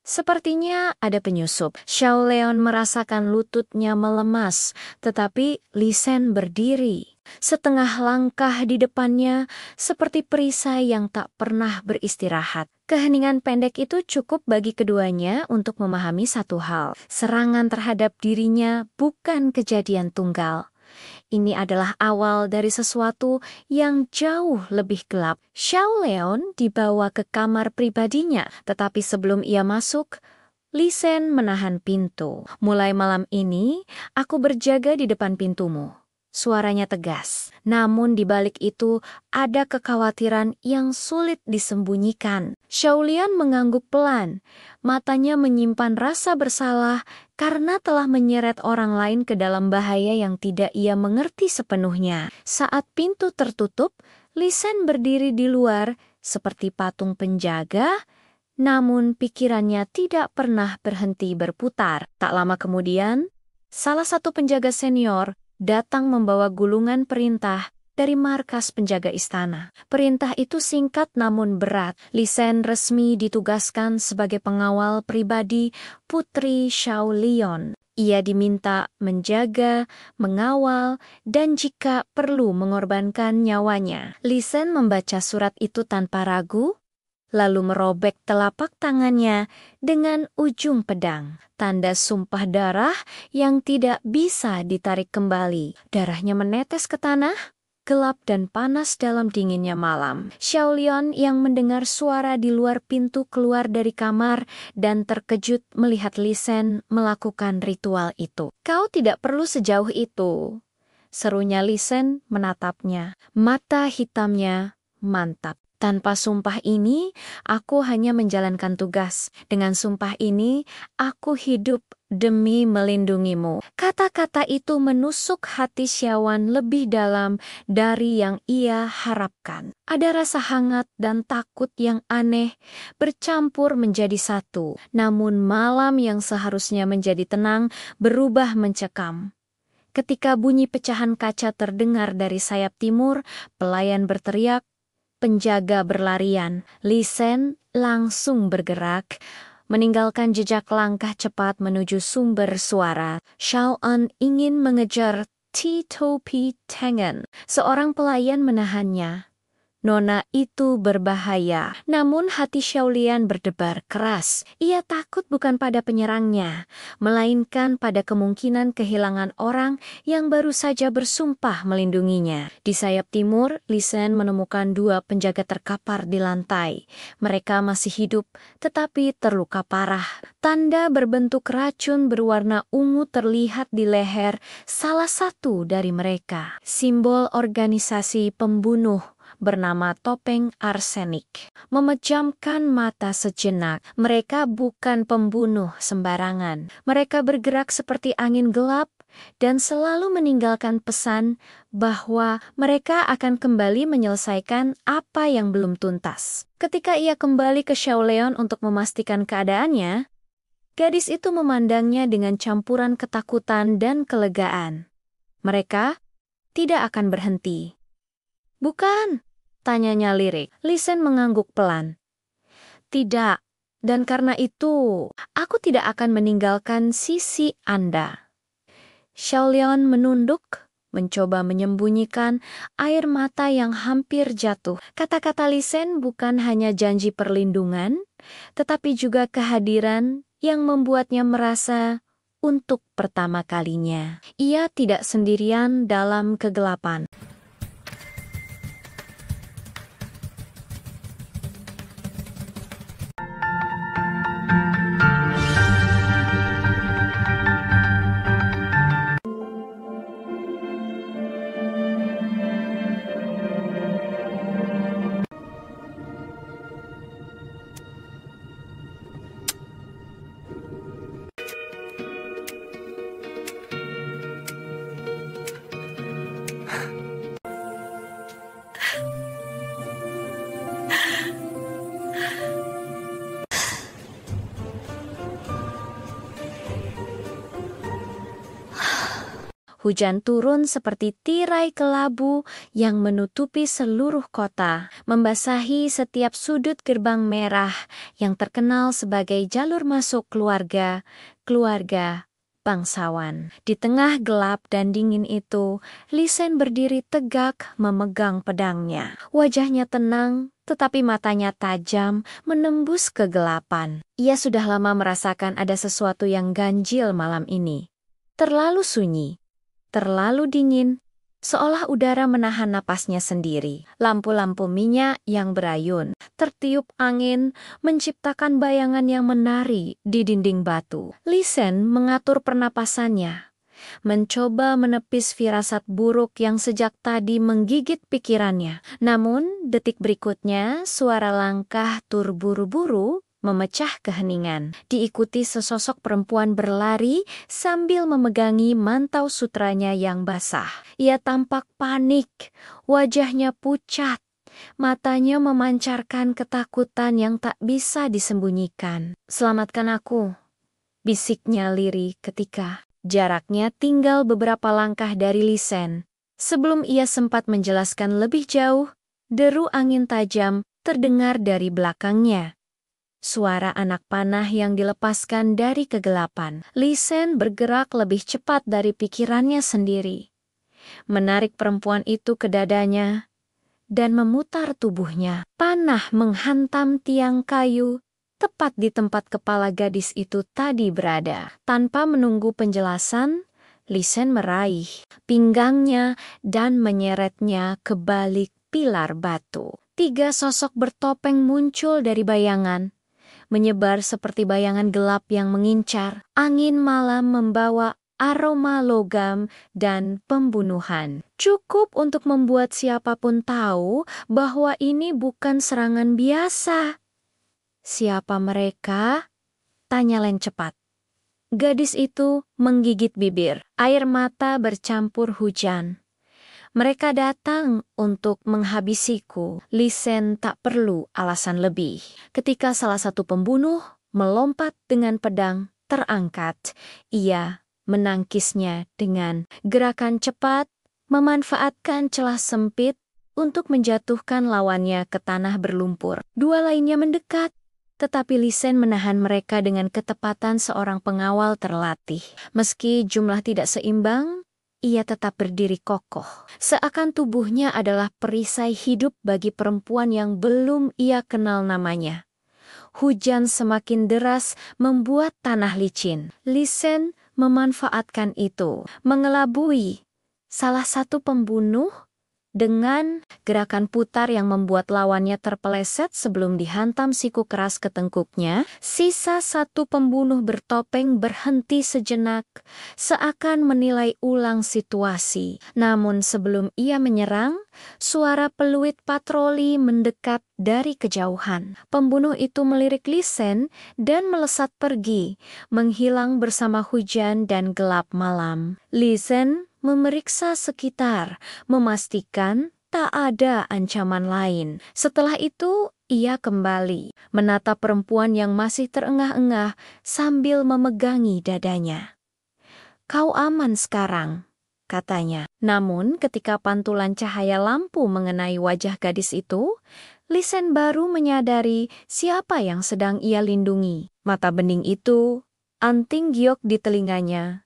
Sepertinya ada penyusup." Xiaolion merasakan lututnya melemas, tetapi Lisen berdiri setengah langkah di depannya seperti perisai yang tak pernah beristirahat. Keheningan pendek itu cukup bagi keduanya untuk memahami satu hal. Serangan terhadap dirinya bukan kejadian tunggal. Ini adalah awal dari sesuatu yang jauh lebih gelap. Xiao Leon dibawa ke kamar pribadinya, tetapi sebelum ia masuk, Li Shen menahan pintu. "Mulai malam ini, aku berjaga di depan pintumu." Suaranya tegas, namun di balik itu ada kekhawatiran yang sulit disembunyikan. Xiaolian mengangguk pelan. Matanya menyimpan rasa bersalah karena telah menyeret orang lain ke dalam bahaya yang tidak ia mengerti sepenuhnya. Saat pintu tertutup, Li Shen berdiri di luar seperti patung penjaga, namun pikirannya tidak pernah berhenti berputar. Tak lama kemudian, salah satu penjaga senior datang membawa gulungan perintah dari markas penjaga istana. Perintah itu singkat namun berat. Li Shen resmi ditugaskan sebagai pengawal pribadi Putri Xiaolian. Ia diminta menjaga, mengawal, dan jika perlu mengorbankan nyawanya. Li Shen membaca surat itu tanpa ragu, lalu merobek telapak tangannya dengan ujung pedang. Tanda sumpah darah yang tidak bisa ditarik kembali. Darahnya menetes ke tanah, gelap dan panas dalam dinginnya malam. Xiaolian yang mendengar suara di luar pintu keluar dari kamar dan terkejut melihat Li Shen melakukan ritual itu. "Kau tidak perlu sejauh itu," serunya Li Shen menatapnya. Mata hitamnya mantap. "Tanpa sumpah ini, aku hanya menjalankan tugas. Dengan sumpah ini, aku hidup demi melindungimu." Kata-kata itu menusuk hati Xiawan lebih dalam dari yang ia harapkan. Ada rasa hangat dan takut yang aneh bercampur menjadi satu. Namun malam yang seharusnya menjadi tenang berubah mencekam. Ketika bunyi pecahan kaca terdengar dari sayap timur, pelayan berteriak, penjaga berlarian. Li Shen langsung bergerak, meninggalkan jejak langkah cepat menuju sumber suara. Xiao An ingin mengejar Topi Tengen. Seorang pelayan menahannya. "Nona, itu berbahaya." Namun hati Xiaolian berdebar keras. Ia takut bukan pada penyerangnya, melainkan pada kemungkinan kehilangan orang yang baru saja bersumpah melindunginya. Di sayap timur, Li Shen menemukan dua penjaga terkapar di lantai. Mereka masih hidup, tetapi terluka parah. Tanda berbentuk racun berwarna ungu terlihat di leher salah satu dari mereka. Simbol organisasi pembunuh bernama Topeng Arsenik. Memejamkan mata sejenak, mereka bukan pembunuh sembarangan. Mereka bergerak seperti angin gelap dan selalu meninggalkan pesan bahwa mereka akan kembali menyelesaikan apa yang belum tuntas. Ketika ia kembali ke Xiaolian untuk memastikan keadaannya, gadis itu memandangnya dengan campuran ketakutan dan kelegaan. Mereka tidak akan berhenti. "Bukan?" tanyanya lirik. Li Shen mengangguk pelan. "Tidak, dan karena itu, aku tidak akan meninggalkan sisi Anda." Xiaolian menunduk, mencoba menyembunyikan air mata yang hampir jatuh. Kata-kata Li Shen bukan hanya janji perlindungan, tetapi juga kehadiran yang membuatnya merasa untuk pertama kalinya ia tidak sendirian dalam kegelapan. Hujan turun seperti tirai kelabu yang menutupi seluruh kota, membasahi setiap sudut gerbang merah yang terkenal sebagai jalur masuk keluarga bangsawan. Di tengah gelap dan dingin itu, Li Shen berdiri tegak memegang pedangnya. Wajahnya tenang, tetapi matanya tajam menembus kegelapan. Ia sudah lama merasakan ada sesuatu yang ganjil malam ini. Terlalu sunyi. Terlalu dingin, seolah udara menahan napasnya sendiri. Lampu-lampu minyak yang berayun, tertiup angin, menciptakan bayangan yang menari di dinding batu. Lisen mengatur pernapasannya, mencoba menepis firasat buruk yang sejak tadi menggigit pikirannya. Namun, detik berikutnya, suara langkah terburu-buru memecah keheningan. Diikuti sesosok perempuan berlari sambil memegangi mantau sutranya yang basah. Ia tampak panik, wajahnya pucat, matanya memancarkan ketakutan yang tak bisa disembunyikan. "Selamatkan aku," bisiknya lirih ketika jaraknya tinggal beberapa langkah dari Lisen. Sebelum ia sempat menjelaskan lebih jauh, deru angin tajam terdengar dari belakangnya. Suara anak panah yang dilepaskan dari kegelapan. Lisen bergerak lebih cepat dari pikirannya sendiri, menarik perempuan itu ke dadanya dan memutar tubuhnya. Panah menghantam tiang kayu tepat di tempat kepala gadis itu tadi berada. Tanpa menunggu penjelasan, Lisen meraih pinggangnya dan menyeretnya ke balik pilar batu. 3 sosok bertopeng muncul dari bayangan, menyebar seperti bayangan gelap yang mengincar. Angin malam membawa aroma logam dan pembunuhan. Cukup untuk membuat siapapun tahu bahwa ini bukan serangan biasa. "Siapa mereka?" tanya Len cepat. Gadis itu menggigit bibir, air mata bercampur hujan. "Mereka datang untuk menghabisiku." Lisen tak perlu alasan lebih. Ketika salah satu pembunuh melompat dengan pedang terangkat, ia menangkisnya dengan gerakan cepat, memanfaatkan celah sempit untuk menjatuhkan lawannya ke tanah berlumpur. 2 lainnya mendekat, tetapi Lisen menahan mereka dengan ketepatan seorang pengawal terlatih. Meski jumlah tidak seimbang, ia tetap berdiri kokoh, seakan tubuhnya adalah perisai hidup bagi perempuan yang belum ia kenal namanya. Hujan semakin deras membuat tanah licin. Lisen memanfaatkan itu, mengelabui salah satu pembunuh dengan gerakan putar yang membuat lawannya terpeleset sebelum dihantam siku keras ke tengkuknya. Sisa satu pembunuh bertopeng berhenti sejenak, seakan menilai ulang situasi. Namun sebelum ia menyerang, suara peluit patroli mendekat dari kejauhan. Pembunuh itu melirik Lisen dan melesat pergi, menghilang bersama hujan dan gelap malam. Lisen memeriksa sekitar, memastikan tak ada ancaman lain. Setelah itu, ia kembali menatap perempuan yang masih terengah-engah sambil memegangi dadanya. "Kau aman sekarang," katanya. Namun ketika pantulan cahaya lampu mengenai wajah gadis itu, Lisen baru menyadari siapa yang sedang ia lindungi. Mata bening itu, anting giok di telinganya,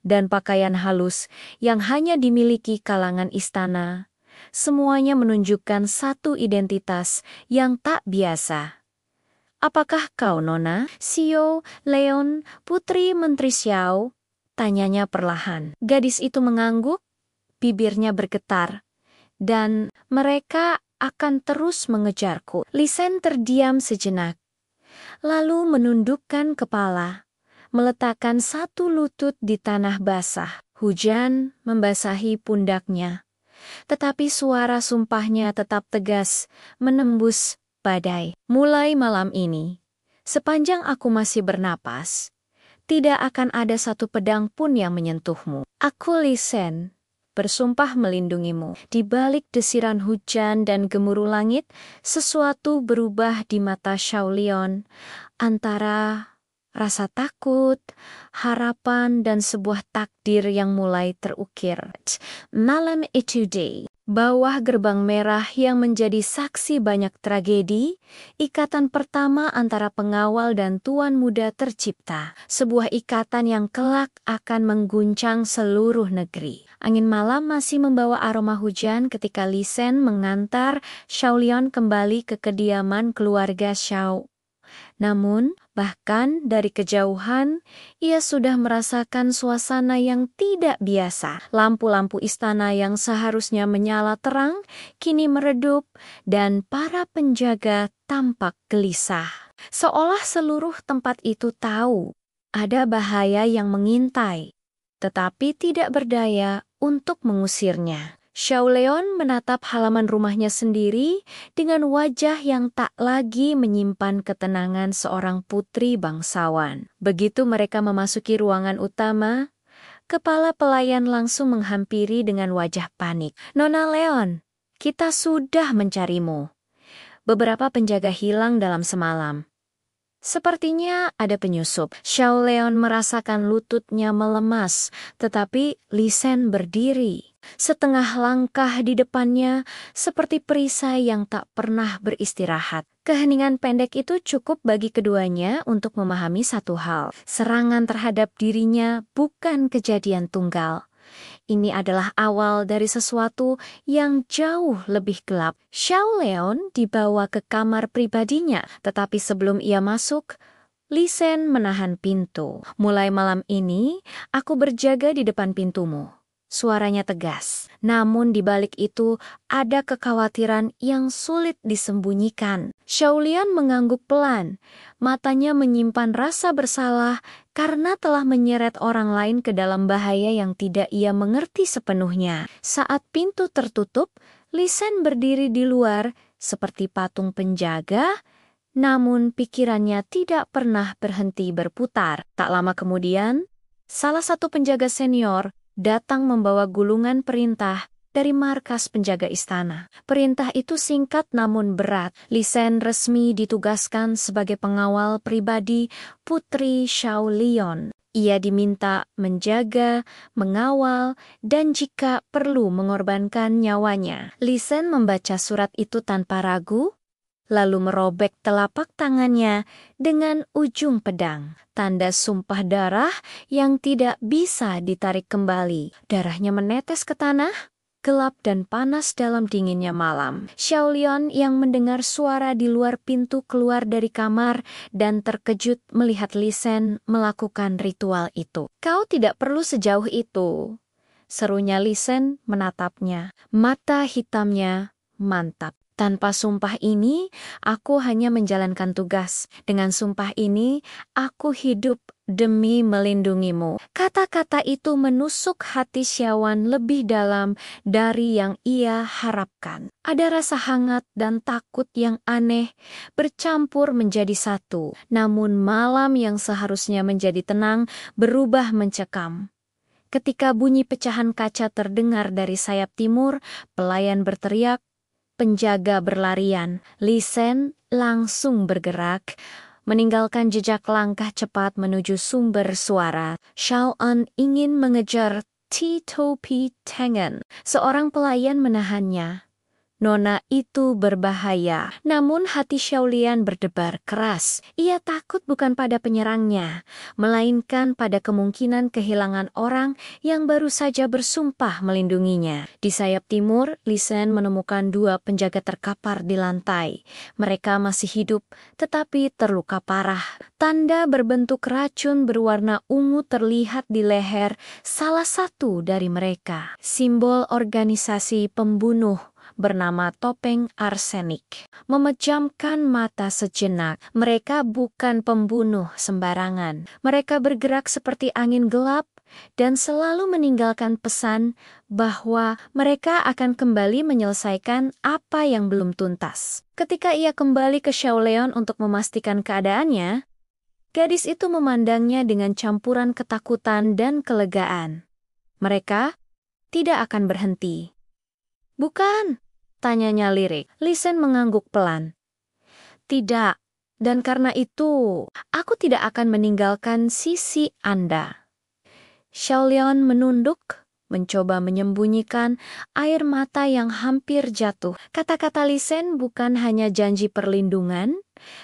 dan pakaian halus yang hanya dimiliki kalangan istana, semuanya menunjukkan satu identitas yang tak biasa. "Apakah kau Nona Xiao Leon, putri Menteri Xiao?" tanyanya perlahan. Gadis itu mengangguk, bibirnya bergetar, "Dan mereka akan terus mengejarku." Lisen terdiam sejenak, lalu menundukkan kepala, meletakkan satu lutut di tanah basah. Hujan membasahi pundaknya, tetapi suara sumpahnya tetap tegas, menembus badai. "Mulai malam ini, sepanjang aku masih bernapas, tidak akan ada satu pedang pun yang menyentuhmu. Aku Lisen, bersumpah melindungimu." Di balik desiran hujan dan gemuruh langit, sesuatu berubah di mata Xiaolion, antara rasa takut, harapan, dan sebuah takdir yang mulai terukir. Malam itu di bawah gerbang merah yang menjadi saksi banyak tragedi, ikatan pertama antara pengawal dan tuan muda tercipta. Sebuah ikatan yang kelak akan mengguncang seluruh negeri. Angin malam masih membawa aroma hujan ketika Lisen mengantar Xiaolion kembali ke kediaman keluarga Xiao. Namun, bahkan dari kejauhan, ia sudah merasakan suasana yang tidak biasa. Lampu-lampu istana yang seharusnya menyala terang, kini meredup, dan para penjaga tampak gelisah. Seolah seluruh tempat itu tahu ada bahaya yang mengintai, tetapi tidak berdaya untuk mengusirnya. Xiao Leon menatap halaman rumahnya sendiri dengan wajah yang tak lagi menyimpan ketenangan seorang putri bangsawan. Begitu mereka memasuki ruangan utama, kepala pelayan langsung menghampiri dengan wajah panik. "Nona Leon, kita sudah mencarimu. Beberapa penjaga hilang dalam semalam. Sepertinya ada penyusup." Xiao Leon merasakan lututnya melemas, tetapi Li Sen berdiri. Setengah langkah di depannya, seperti perisai yang tak pernah beristirahat. Keheningan pendek itu cukup bagi keduanya untuk memahami satu hal. Serangan terhadap dirinya bukan kejadian tunggal. Ini adalah awal dari sesuatu yang jauh lebih gelap. Xiao Leon dibawa ke kamar pribadinya, tetapi sebelum ia masuk, Li Sen menahan pintu. "Mulai malam ini, aku berjaga di depan pintumu." Suaranya tegas, namun di balik itu ada kekhawatiran yang sulit disembunyikan. Xiao Lian mengangguk pelan, matanya menyimpan rasa bersalah karena telah menyeret orang lain ke dalam bahaya yang tidak ia mengerti sepenuhnya. Saat pintu tertutup, Li Sen berdiri di luar seperti patung penjaga, namun pikirannya tidak pernah berhenti berputar. Tak lama kemudian, salah satu penjaga senior datang membawa gulungan perintah dari markas penjaga istana. Perintah itu singkat namun berat. Li Sen resmi ditugaskan sebagai pengawal pribadi Putri Xiao Lion. Ia diminta menjaga, mengawal, dan jika perlu mengorbankan nyawanya. Li Sen membaca surat itu tanpa ragu, lalu merobek telapak tangannya dengan ujung pedang. Tanda sumpah darah yang tidak bisa ditarik kembali. Darahnya menetes ke tanah, gelap dan panas dalam dinginnya malam. Xiao Lian yang mendengar suara di luar pintu keluar dari kamar dan terkejut melihat Li Sen melakukan ritual itu. "Kau tidak perlu sejauh itu," serunya Li Sen menatapnya. Mata hitamnya mantap. "Tanpa sumpah ini, aku hanya menjalankan tugas. Dengan sumpah ini, aku hidup demi melindungimu." Kata-kata itu menusuk hati Xiaowan lebih dalam dari yang ia harapkan. Ada rasa hangat dan takut yang aneh bercampur menjadi satu. Namun malam yang seharusnya menjadi tenang berubah mencekam. Ketika bunyi pecahan kaca terdengar dari sayap timur, pelayan berteriak, penjaga berlarian. Li Sen langsung bergerak, meninggalkan jejak langkah cepat menuju sumber suara. Xiao An ingin mengejar Ti Topi Tengen. Seorang pelayan menahannya. "Nona, itu berbahaya." Namun hati Xiao Lian berdebar keras. Ia takut bukan pada penyerangnya, melainkan pada kemungkinan kehilangan orang yang baru saja bersumpah melindunginya. Di sayap timur, Li Sen menemukan dua penjaga terkapar di lantai. Mereka masih hidup, tetapi terluka parah. Tanda berbentuk racun berwarna ungu terlihat di leher salah satu dari mereka. Simbol organisasi pembunuh bernama Topeng Arsenik. Memejamkan mata sejenak, mereka bukan pembunuh sembarangan. Mereka bergerak seperti angin gelap dan selalu meninggalkan pesan bahwa mereka akan kembali menyelesaikan apa yang belum tuntas. Ketika ia kembali ke Xiao Leon untuk memastikan keadaannya, gadis itu memandangnya dengan campuran ketakutan dan kelegaan. Mereka tidak akan berhenti. "Bukan?" tanyanya lirik. Li Sen mengangguk pelan. "Tidak, dan karena itu, aku tidak akan meninggalkan sisi Anda." Xiao Lian menunduk, mencoba menyembunyikan air mata yang hampir jatuh. Kata-kata Li Sen bukan hanya janji perlindungan,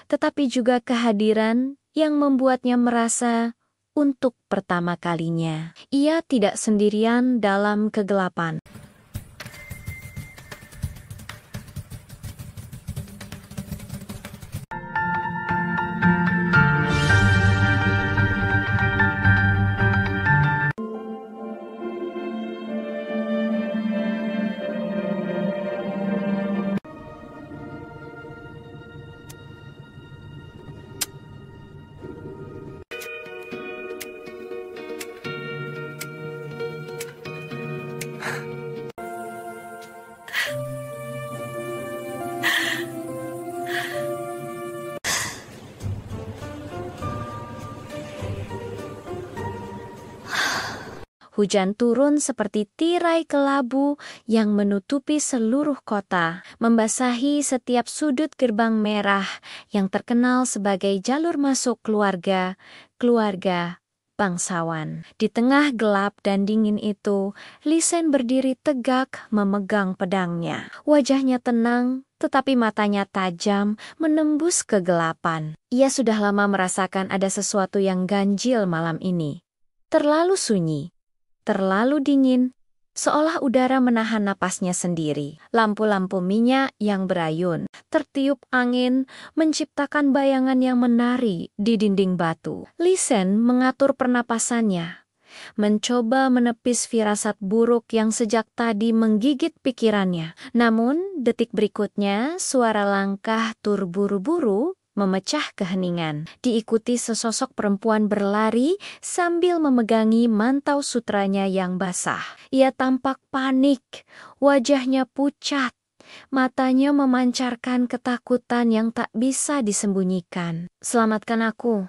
tetapi juga kehadiran yang membuatnya merasa untuk pertama kalinya ia tidak sendirian dalam kegelapan. Hujan turun seperti tirai kelabu yang menutupi seluruh kota, membasahi setiap sudut gerbang merah yang terkenal sebagai jalur masuk keluarga bangsawan. Di tengah gelap dan dingin itu, Lisen berdiri tegak memegang pedangnya. Wajahnya tenang, tetapi matanya tajam menembus kegelapan. Ia sudah lama merasakan ada sesuatu yang ganjil malam ini. Terlalu sunyi, terlalu dingin, seolah udara menahan napasnya sendiri. Lampu-lampu minyak yang berayun, tertiup angin, menciptakan bayangan yang menari di dinding batu. Lisen mengatur pernapasannya, mencoba menepis firasat buruk yang sejak tadi menggigit pikirannya. Namun, detik berikutnya, suara langkah terburu-buru memecah keheningan. Diikuti sesosok perempuan berlari sambil memegangi mantau sutranya yang basah. Ia tampak panik, wajahnya pucat, matanya memancarkan ketakutan yang tak bisa disembunyikan. "Selamatkan aku,"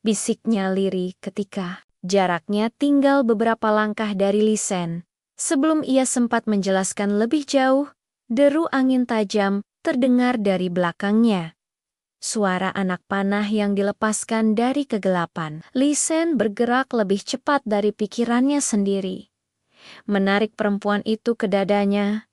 bisiknya lirih ketika jaraknya tinggal beberapa langkah dari Lisen. Sebelum ia sempat menjelaskan lebih jauh, deru angin tajam terdengar dari belakangnya. Suara anak panah yang dilepaskan dari kegelapan. Lisen bergerak lebih cepat dari pikirannya sendiri, menarik perempuan itu ke dadanya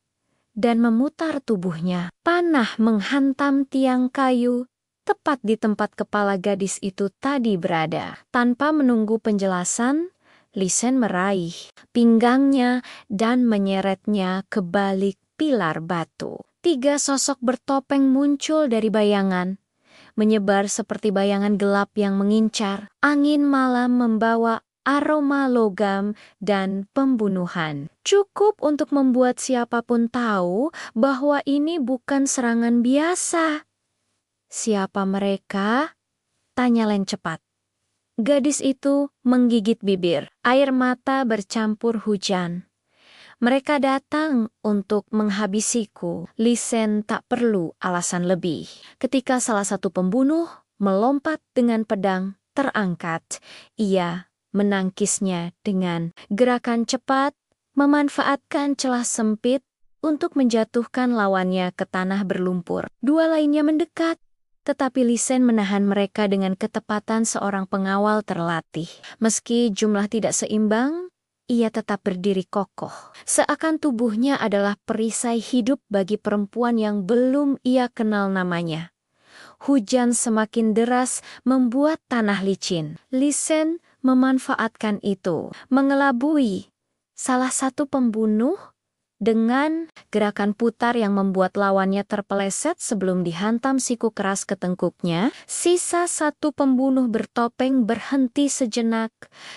dan memutar tubuhnya. Panah menghantam tiang kayu tepat di tempat kepala gadis itu tadi berada. Tanpa menunggu penjelasan, Lisen meraih pinggangnya dan menyeretnya ke balik pilar batu. 3 sosok bertopeng muncul dari bayangan, menyebar seperti bayangan gelap yang mengincar. Angin malam membawa aroma logam dan pembunuhan. Cukup untuk membuat siapapun tahu bahwa ini bukan serangan biasa. "Siapa mereka?" tanya Len cepat. Gadis itu menggigit bibir, air mata bercampur hujan. "Mereka datang untuk menghabisiku." Lisen tak perlu alasan lebih. Ketika salah satu pembunuh melompat dengan pedang terangkat, ia menangkisnya dengan gerakan cepat, memanfaatkan celah sempit untuk menjatuhkan lawannya ke tanah berlumpur. 2 lainnya mendekat, tetapi Lisen menahan mereka dengan ketepatan seorang pengawal terlatih. Meski jumlah tidak seimbang, ia tetap berdiri kokoh, seakan tubuhnya adalah perisai hidup bagi perempuan yang belum ia kenal namanya. Hujan semakin deras membuat tanah licin. Lisen memanfaatkan itu, mengelabui salah satu pembunuh dengan gerakan putar yang membuat lawannya terpeleset sebelum dihantam siku keras ke tengkuknya. Sisa satu pembunuh bertopeng berhenti sejenak,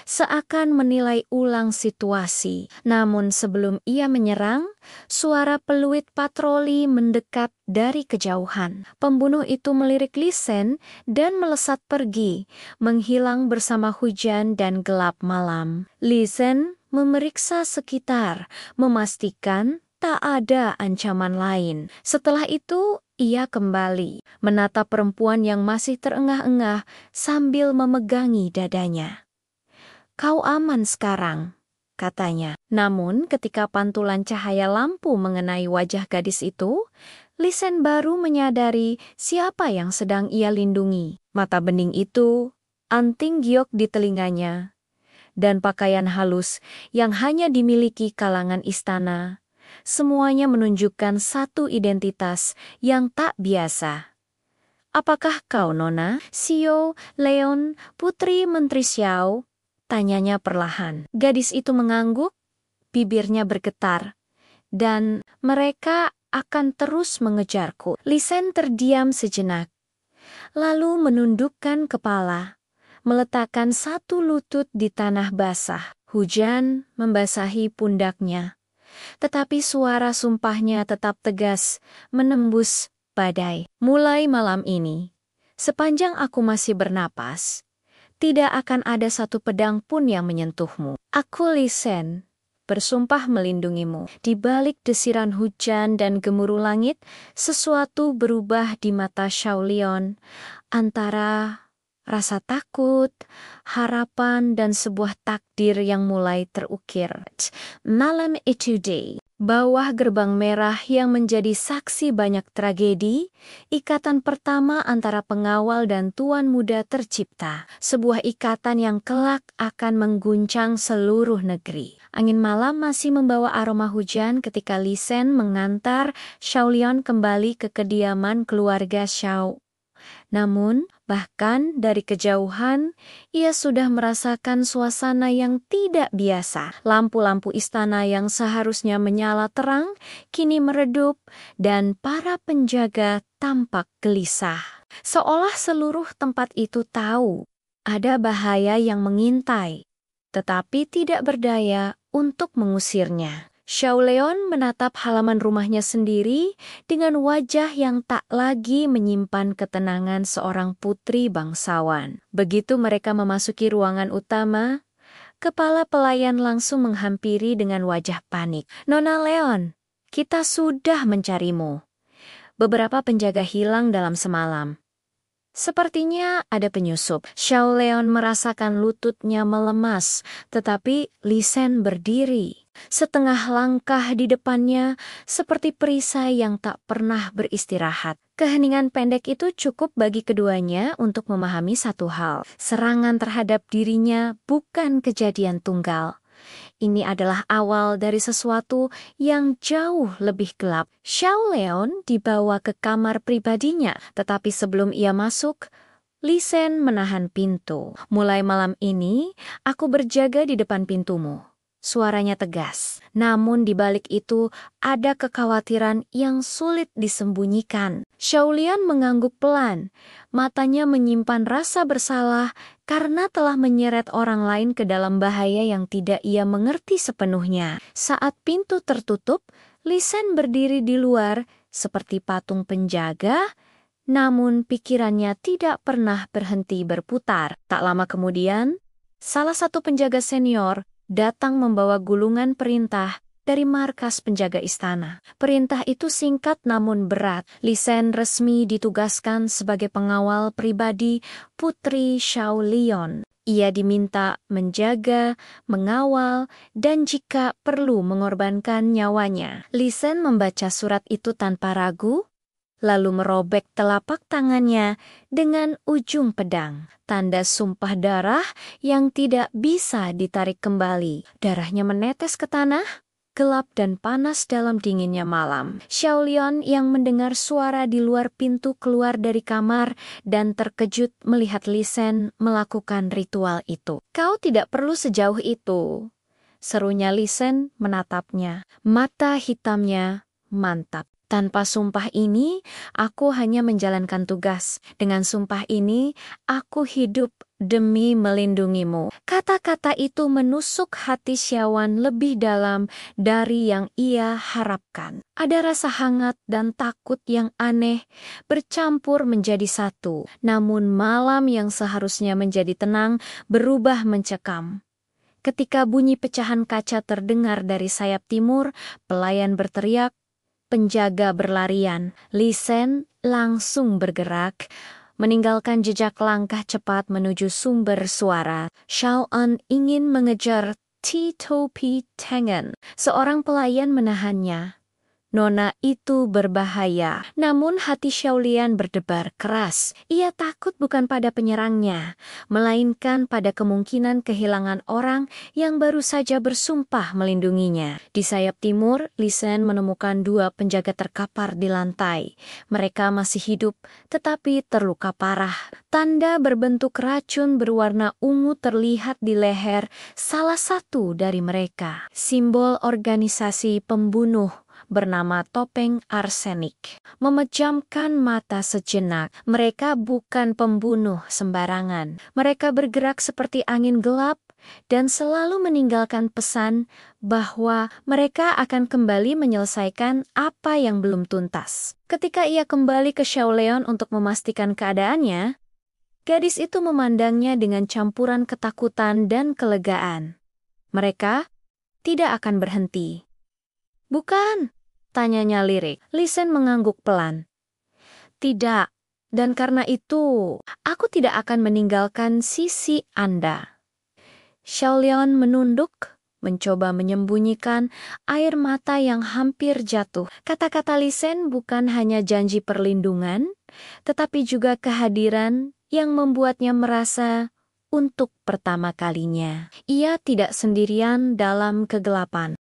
seakan menilai ulang situasi. Namun sebelum ia menyerang, suara peluit patroli mendekat dari kejauhan. Pembunuh itu melirik Lisen dan melesat pergi, menghilang bersama hujan dan gelap malam. Lisen memeriksa sekitar, memastikan tak ada ancaman lain. Setelah itu, ia kembali menatap perempuan yang masih terengah-engah sambil memegangi dadanya. "Kau aman sekarang," katanya. Namun ketika pantulan cahaya lampu mengenai wajah gadis itu, Lisen baru menyadari siapa yang sedang ia lindungi. Mata bening itu, anting giok di telinganya, dan pakaian halus yang hanya dimiliki kalangan istana, semuanya menunjukkan satu identitas yang tak biasa. "Apakah kau Nona Xiao Leon, putri Menteri Xiao?" tanyanya perlahan. Gadis itu mengangguk, bibirnya bergetar, "Dan mereka akan terus mengejarku." Lisen terdiam sejenak, lalu menundukkan kepala, meletakkan satu lutut di tanah basah. Hujan membasahi pundaknya, tetapi suara sumpahnya tetap tegas, menembus badai. "Mulai malam ini, sepanjang aku masih bernapas, tidak akan ada satu pedang pun yang menyentuhmu. Aku Lisen, bersumpah melindungimu." Di balik desiran hujan dan gemuruh langit, sesuatu berubah di mata Xiaolion. Antara rasa takut, harapan, dan sebuah takdir yang mulai terukir. Malam itu di bawah gerbang merah yang menjadi saksi banyak tragedi, ikatan pertama antara pengawal dan tuan muda tercipta. Sebuah ikatan yang kelak akan mengguncang seluruh negeri. Angin malam masih membawa aroma hujan ketika Li Sen mengantar Xiaolion kembali ke kediaman keluarga Xiao. Namun, bahkan dari kejauhan, ia sudah merasakan suasana yang tidak biasa. Lampu-lampu istana yang seharusnya menyala terang, kini meredup, dan para penjaga tampak gelisah. Seolah seluruh tempat itu tahu ada bahaya yang mengintai, tetapi tidak berdaya untuk mengusirnya. Xiaolion menatap halaman rumahnya sendiri dengan wajah yang tak lagi menyimpan ketenangan seorang putri bangsawan. Begitu mereka memasuki ruangan utama, kepala pelayan langsung menghampiri dengan wajah panik. "Nona Leon, kita sudah mencarimu. Beberapa penjaga hilang dalam semalam. Sepertinya ada penyusup." Xiaolion merasakan lututnya melemas, tetapi Li Sen berdiri. Setengah langkah di depannya, seperti perisai yang tak pernah beristirahat. Keheningan pendek itu cukup bagi keduanya untuk memahami satu hal. Serangan terhadap dirinya bukan kejadian tunggal. Ini adalah awal dari sesuatu yang jauh lebih gelap. Xiaolion dibawa ke kamar pribadinya, tetapi sebelum ia masuk, Li Sen menahan pintu. "Mulai malam ini, aku berjaga di depan pintumu." Suaranya tegas, namun di balik itu ada kekhawatiran yang sulit disembunyikan. Xiaolion mengangguk pelan, matanya menyimpan rasa bersalah karena telah menyeret orang lain ke dalam bahaya yang tidak ia mengerti sepenuhnya. Saat pintu tertutup, Li Sen berdiri di luar seperti patung penjaga, namun pikirannya tidak pernah berhenti berputar. Tak lama kemudian, salah satu penjaga senior datang membawa gulungan perintah dari markas penjaga istana. Perintah itu singkat namun berat. Li Sen resmi ditugaskan sebagai pengawal pribadi Putri Xiaolion. Ia diminta menjaga, mengawal, dan jika perlu mengorbankan nyawanya. Li Sen membaca surat itu tanpa ragu, lalu merobek telapak tangannya dengan ujung pedang. Tanda sumpah darah yang tidak bisa ditarik kembali. Darahnya menetes ke tanah, gelap dan panas dalam dinginnya malam. Xiaolion yang mendengar suara di luar pintu keluar dari kamar dan terkejut melihat Li Sen melakukan ritual itu. "Kau tidak perlu sejauh itu," serunya Li Sen menatapnya. Mata hitamnya mantap. "Tanpa sumpah ini, aku hanya menjalankan tugas. Dengan sumpah ini, aku hidup demi melindungimu." Kata-kata itu menusuk hati Xiawan lebih dalam dari yang ia harapkan. Ada rasa hangat dan takut yang aneh bercampur menjadi satu. Namun malam yang seharusnya menjadi tenang berubah mencekam. Ketika bunyi pecahan kaca terdengar dari sayap timur, pelayan berteriak, penjaga berlarian. Li Sen langsung bergerak, meninggalkan jejak langkah cepat menuju sumber suara. Xiaoan ingin mengejar Topi Tengen. Seorang pelayan menahannya. "Nona, itu berbahaya." Namun hati Xiaolian berdebar keras. Ia takut bukan pada penyerangnya, melainkan pada kemungkinan kehilangan orang yang baru saja bersumpah melindunginya. Di sayap timur, Li Sen menemukan dua penjaga terkapar di lantai. Mereka masih hidup, tetapi terluka parah. Tanda berbentuk racun berwarna ungu terlihat di leher salah satu dari mereka. Simbol organisasi pembunuh bernama Topeng Arsenik. Memejamkan mata sejenak, mereka bukan pembunuh sembarangan. Mereka bergerak seperti angin gelap dan selalu meninggalkan pesan bahwa mereka akan kembali menyelesaikan apa yang belum tuntas. Ketika ia kembali ke Xiaolion untuk memastikan keadaannya, gadis itu memandangnya dengan campuran ketakutan dan kelegaan. "Mereka tidak akan berhenti." "Bukan?" tanyanya lirik. Li Sen mengangguk pelan. "Tidak, Dan karena itu, aku tidak akan meninggalkan sisi Anda. Xiaolian menunduk, mencoba menyembunyikan air mata yang hampir jatuh. Kata-kata Lisen bukan hanya janji perlindungan, tetapi juga kehadiran yang membuatnya merasa untuk pertama kalinya ia tidak sendirian dalam kegelapan.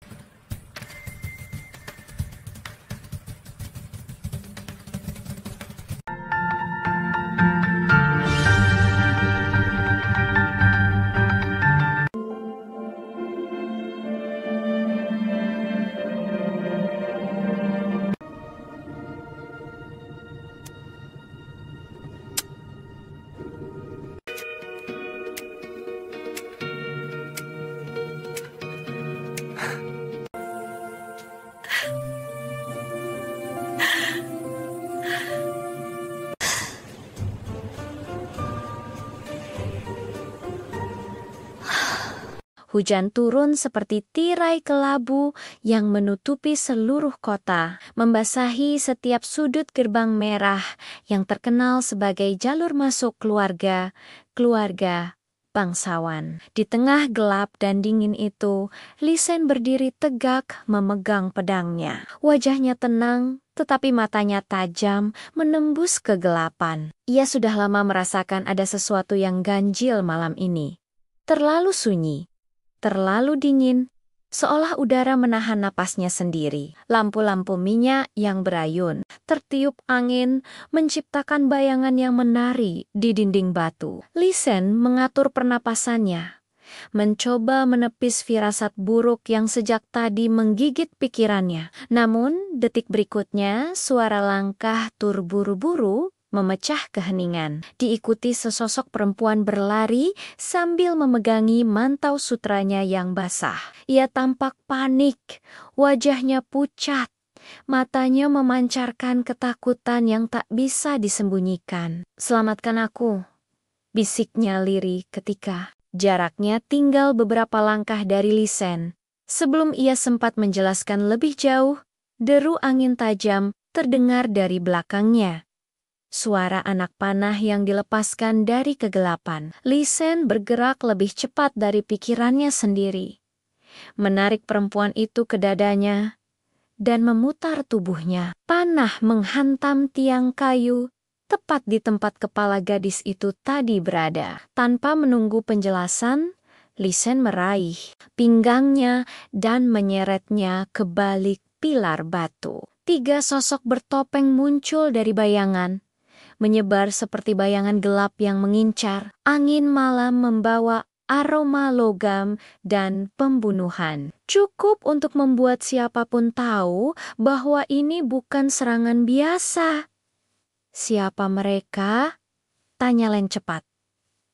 Hujan turun seperti tirai kelabu yang menutupi seluruh kota, membasahi setiap sudut gerbang merah yang terkenal sebagai jalur masuk keluarga bangsawan. Di tengah gelap dan dingin itu, Lisen berdiri tegak memegang pedangnya. Wajahnya tenang, tetapi matanya tajam menembus kegelapan. Ia sudah lama merasakan ada sesuatu yang ganjil malam ini. Terlalu sunyi. Terlalu dingin, seolah udara menahan napasnya sendiri. Lampu-lampu minyak yang berayun, tertiup angin, menciptakan bayangan yang menari di dinding batu. Lisen mengatur pernapasannya, mencoba menepis firasat buruk yang sejak tadi menggigit pikirannya. Namun, detik berikutnya, suara langkah terburu-buru memecah keheningan. Diikuti sesosok perempuan berlari sambil memegangi mantau sutranya yang basah. Ia tampak panik, wajahnya pucat, matanya memancarkan ketakutan yang tak bisa disembunyikan. "Selamatkan aku," bisiknya lirih ketika jaraknya tinggal beberapa langkah dari Lisen. Sebelum ia sempat menjelaskan lebih jauh, deru angin tajam terdengar dari belakangnya. Suara anak panah yang dilepaskan dari kegelapan. Lisen bergerak lebih cepat dari pikirannya sendiri. Menarik perempuan itu ke dadanya dan memutar tubuhnya. Panah menghantam tiang kayu tepat di tempat kepala gadis itu tadi berada. Tanpa menunggu penjelasan, Lisen meraih pinggangnya dan menyeretnya ke balik pilar batu. 3 sosok bertopeng muncul dari bayangan, menyebar seperti bayangan gelap yang mengincar. Angin malam membawa aroma logam dan pembunuhan. Cukup untuk membuat siapapun tahu bahwa ini bukan serangan biasa. "Siapa mereka?" tanya Len cepat.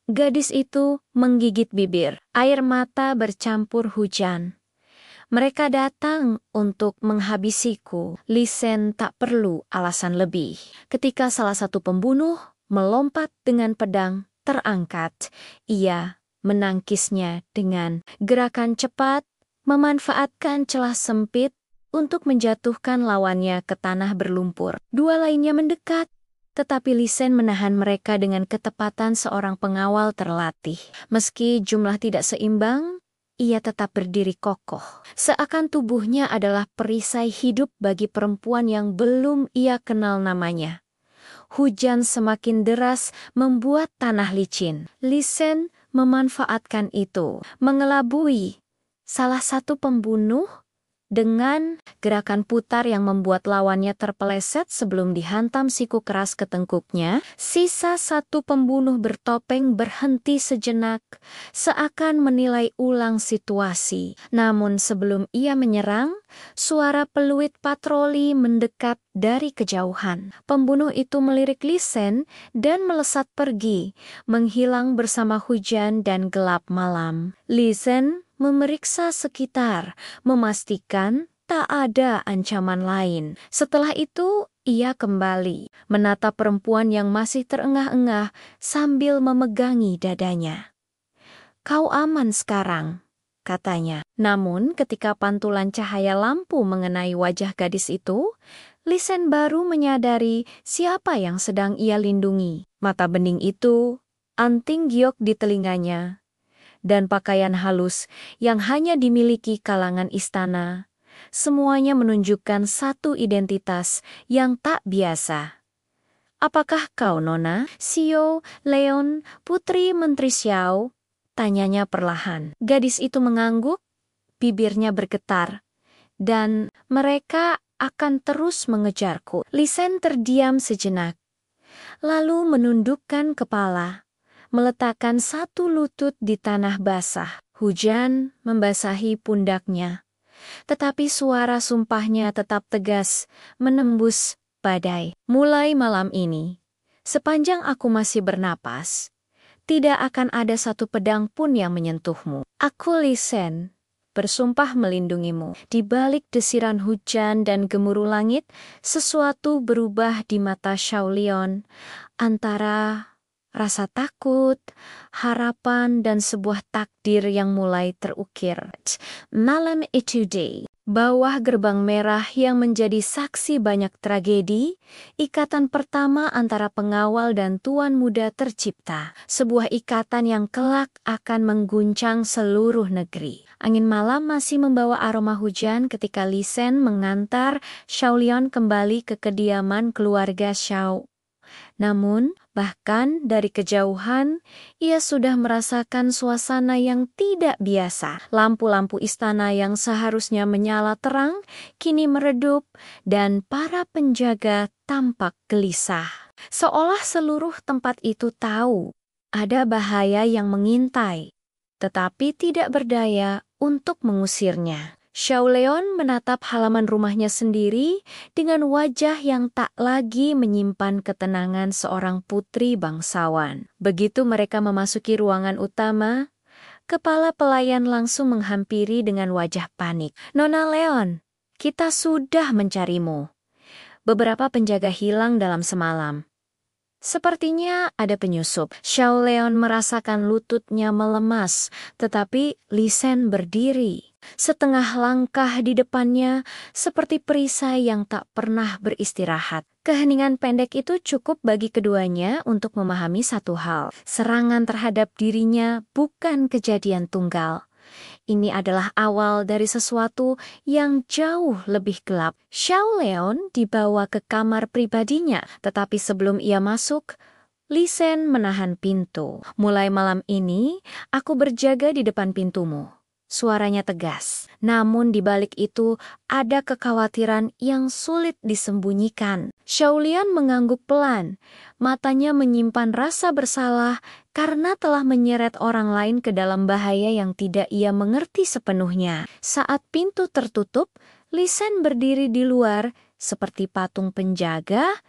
Gadis itu menggigit bibir. Air mata bercampur hujan. "Mereka datang untuk menghabisiku." Lisen tak perlu alasan lebih. Ketika salah satu pembunuh melompat dengan pedang terangkat, ia menangkisnya dengan gerakan cepat, memanfaatkan celah sempit untuk menjatuhkan lawannya ke tanah berlumpur. 2 lainnya mendekat, tetapi Lisen menahan mereka dengan ketepatan seorang pengawal terlatih. Meski jumlah tidak seimbang, ia tetap berdiri kokoh. Seakan tubuhnya adalah perisai hidup bagi perempuan yang belum ia kenal namanya. Hujan semakin deras membuat tanah licin. Lisen memanfaatkan itu, mengelabui salah satu pembunuh dengan gerakan putar yang membuat lawannya terpeleset sebelum dihantam siku keras ke tengkuknya. Sisa satu pembunuh bertopeng berhenti sejenak, seakan menilai ulang situasi. Namun sebelum ia menyerang, suara peluit patroli mendekat dari kejauhan. Pembunuh itu melirik Lisen dan melesat pergi, menghilang bersama hujan dan gelap malam. Lisen memeriksa sekitar, memastikan tak ada ancaman lain. Setelah itu, ia kembali menatap perempuan yang masih terengah-engah sambil memegangi dadanya. "Kau aman sekarang," katanya. Namun ketika pantulan cahaya lampu mengenai wajah gadis itu, Lisen baru menyadari siapa yang sedang ia lindungi. Mata bening itu, anting giok di telinganya, dan pakaian halus yang hanya dimiliki kalangan istana. Semuanya menunjukkan satu identitas yang tak biasa. "Apakah kau Nona Xiao Leon, putri Menteri Xiao?" tanyanya perlahan. Gadis itu mengangguk, bibirnya bergetar, dan "Mereka akan terus mengejarku." Lisen terdiam sejenak, lalu menundukkan kepala, meletakkan satu lutut di tanah basah. Hujan membasahi pundaknya, tetapi suara sumpahnya tetap tegas, menembus badai. "Mulai malam ini, sepanjang aku masih bernapas, tidak akan ada satu pedang pun yang menyentuhmu. Aku Lisen, bersumpah melindungimu." Di balik desiran hujan dan gemuruh langit, sesuatu berubah di mata Xiaolion, antara rasa takut, harapan, dan sebuah takdir yang mulai terukir. Malam itu di bawah gerbang merah yang menjadi saksi banyak tragedi, ikatan pertama antara pengawal dan tuan muda tercipta. Sebuah ikatan yang kelak akan mengguncang seluruh negeri. Angin malam masih membawa aroma hujan ketika Lisen mengantar Xiaolion kembali ke kediaman keluarga Xiao. Namun, bahkan dari kejauhan, ia sudah merasakan suasana yang tidak biasa. Lampu-lampu istana yang seharusnya menyala terang, kini meredup, dan para penjaga tampak gelisah. Seolah seluruh tempat itu tahu ada bahaya yang mengintai, tetapi tidak berdaya untuk mengusirnya. Xiaolion menatap halaman rumahnya sendiri dengan wajah yang tak lagi menyimpan ketenangan seorang putri bangsawan. Begitu mereka memasuki ruangan utama, kepala pelayan langsung menghampiri dengan wajah panik. "Nona Leon, kita sudah mencarimu. Beberapa penjaga hilang dalam semalam. Sepertinya ada penyusup." Xiaolion merasakan lututnya melemas, tetapi Lisen berdiri setengah langkah di depannya seperti perisai yang tak pernah beristirahat. Keheningan pendek itu cukup bagi keduanya untuk memahami satu hal. Serangan terhadap dirinya bukan kejadian tunggal. Ini adalah awal dari sesuatu yang jauh lebih gelap. Xiaolion dibawa ke kamar pribadinya, tetapi sebelum ia masuk, Lisen menahan pintu. "Mulai malam ini, aku berjaga di depan pintumu." Suaranya tegas, namun di balik itu ada kekhawatiran yang sulit disembunyikan. Xiaolion mengangguk pelan, matanya menyimpan rasa bersalah karena telah menyeret orang lain ke dalam bahaya yang tidak ia mengerti sepenuhnya. Saat pintu tertutup, Lisen berdiri di luar seperti patung penjaga,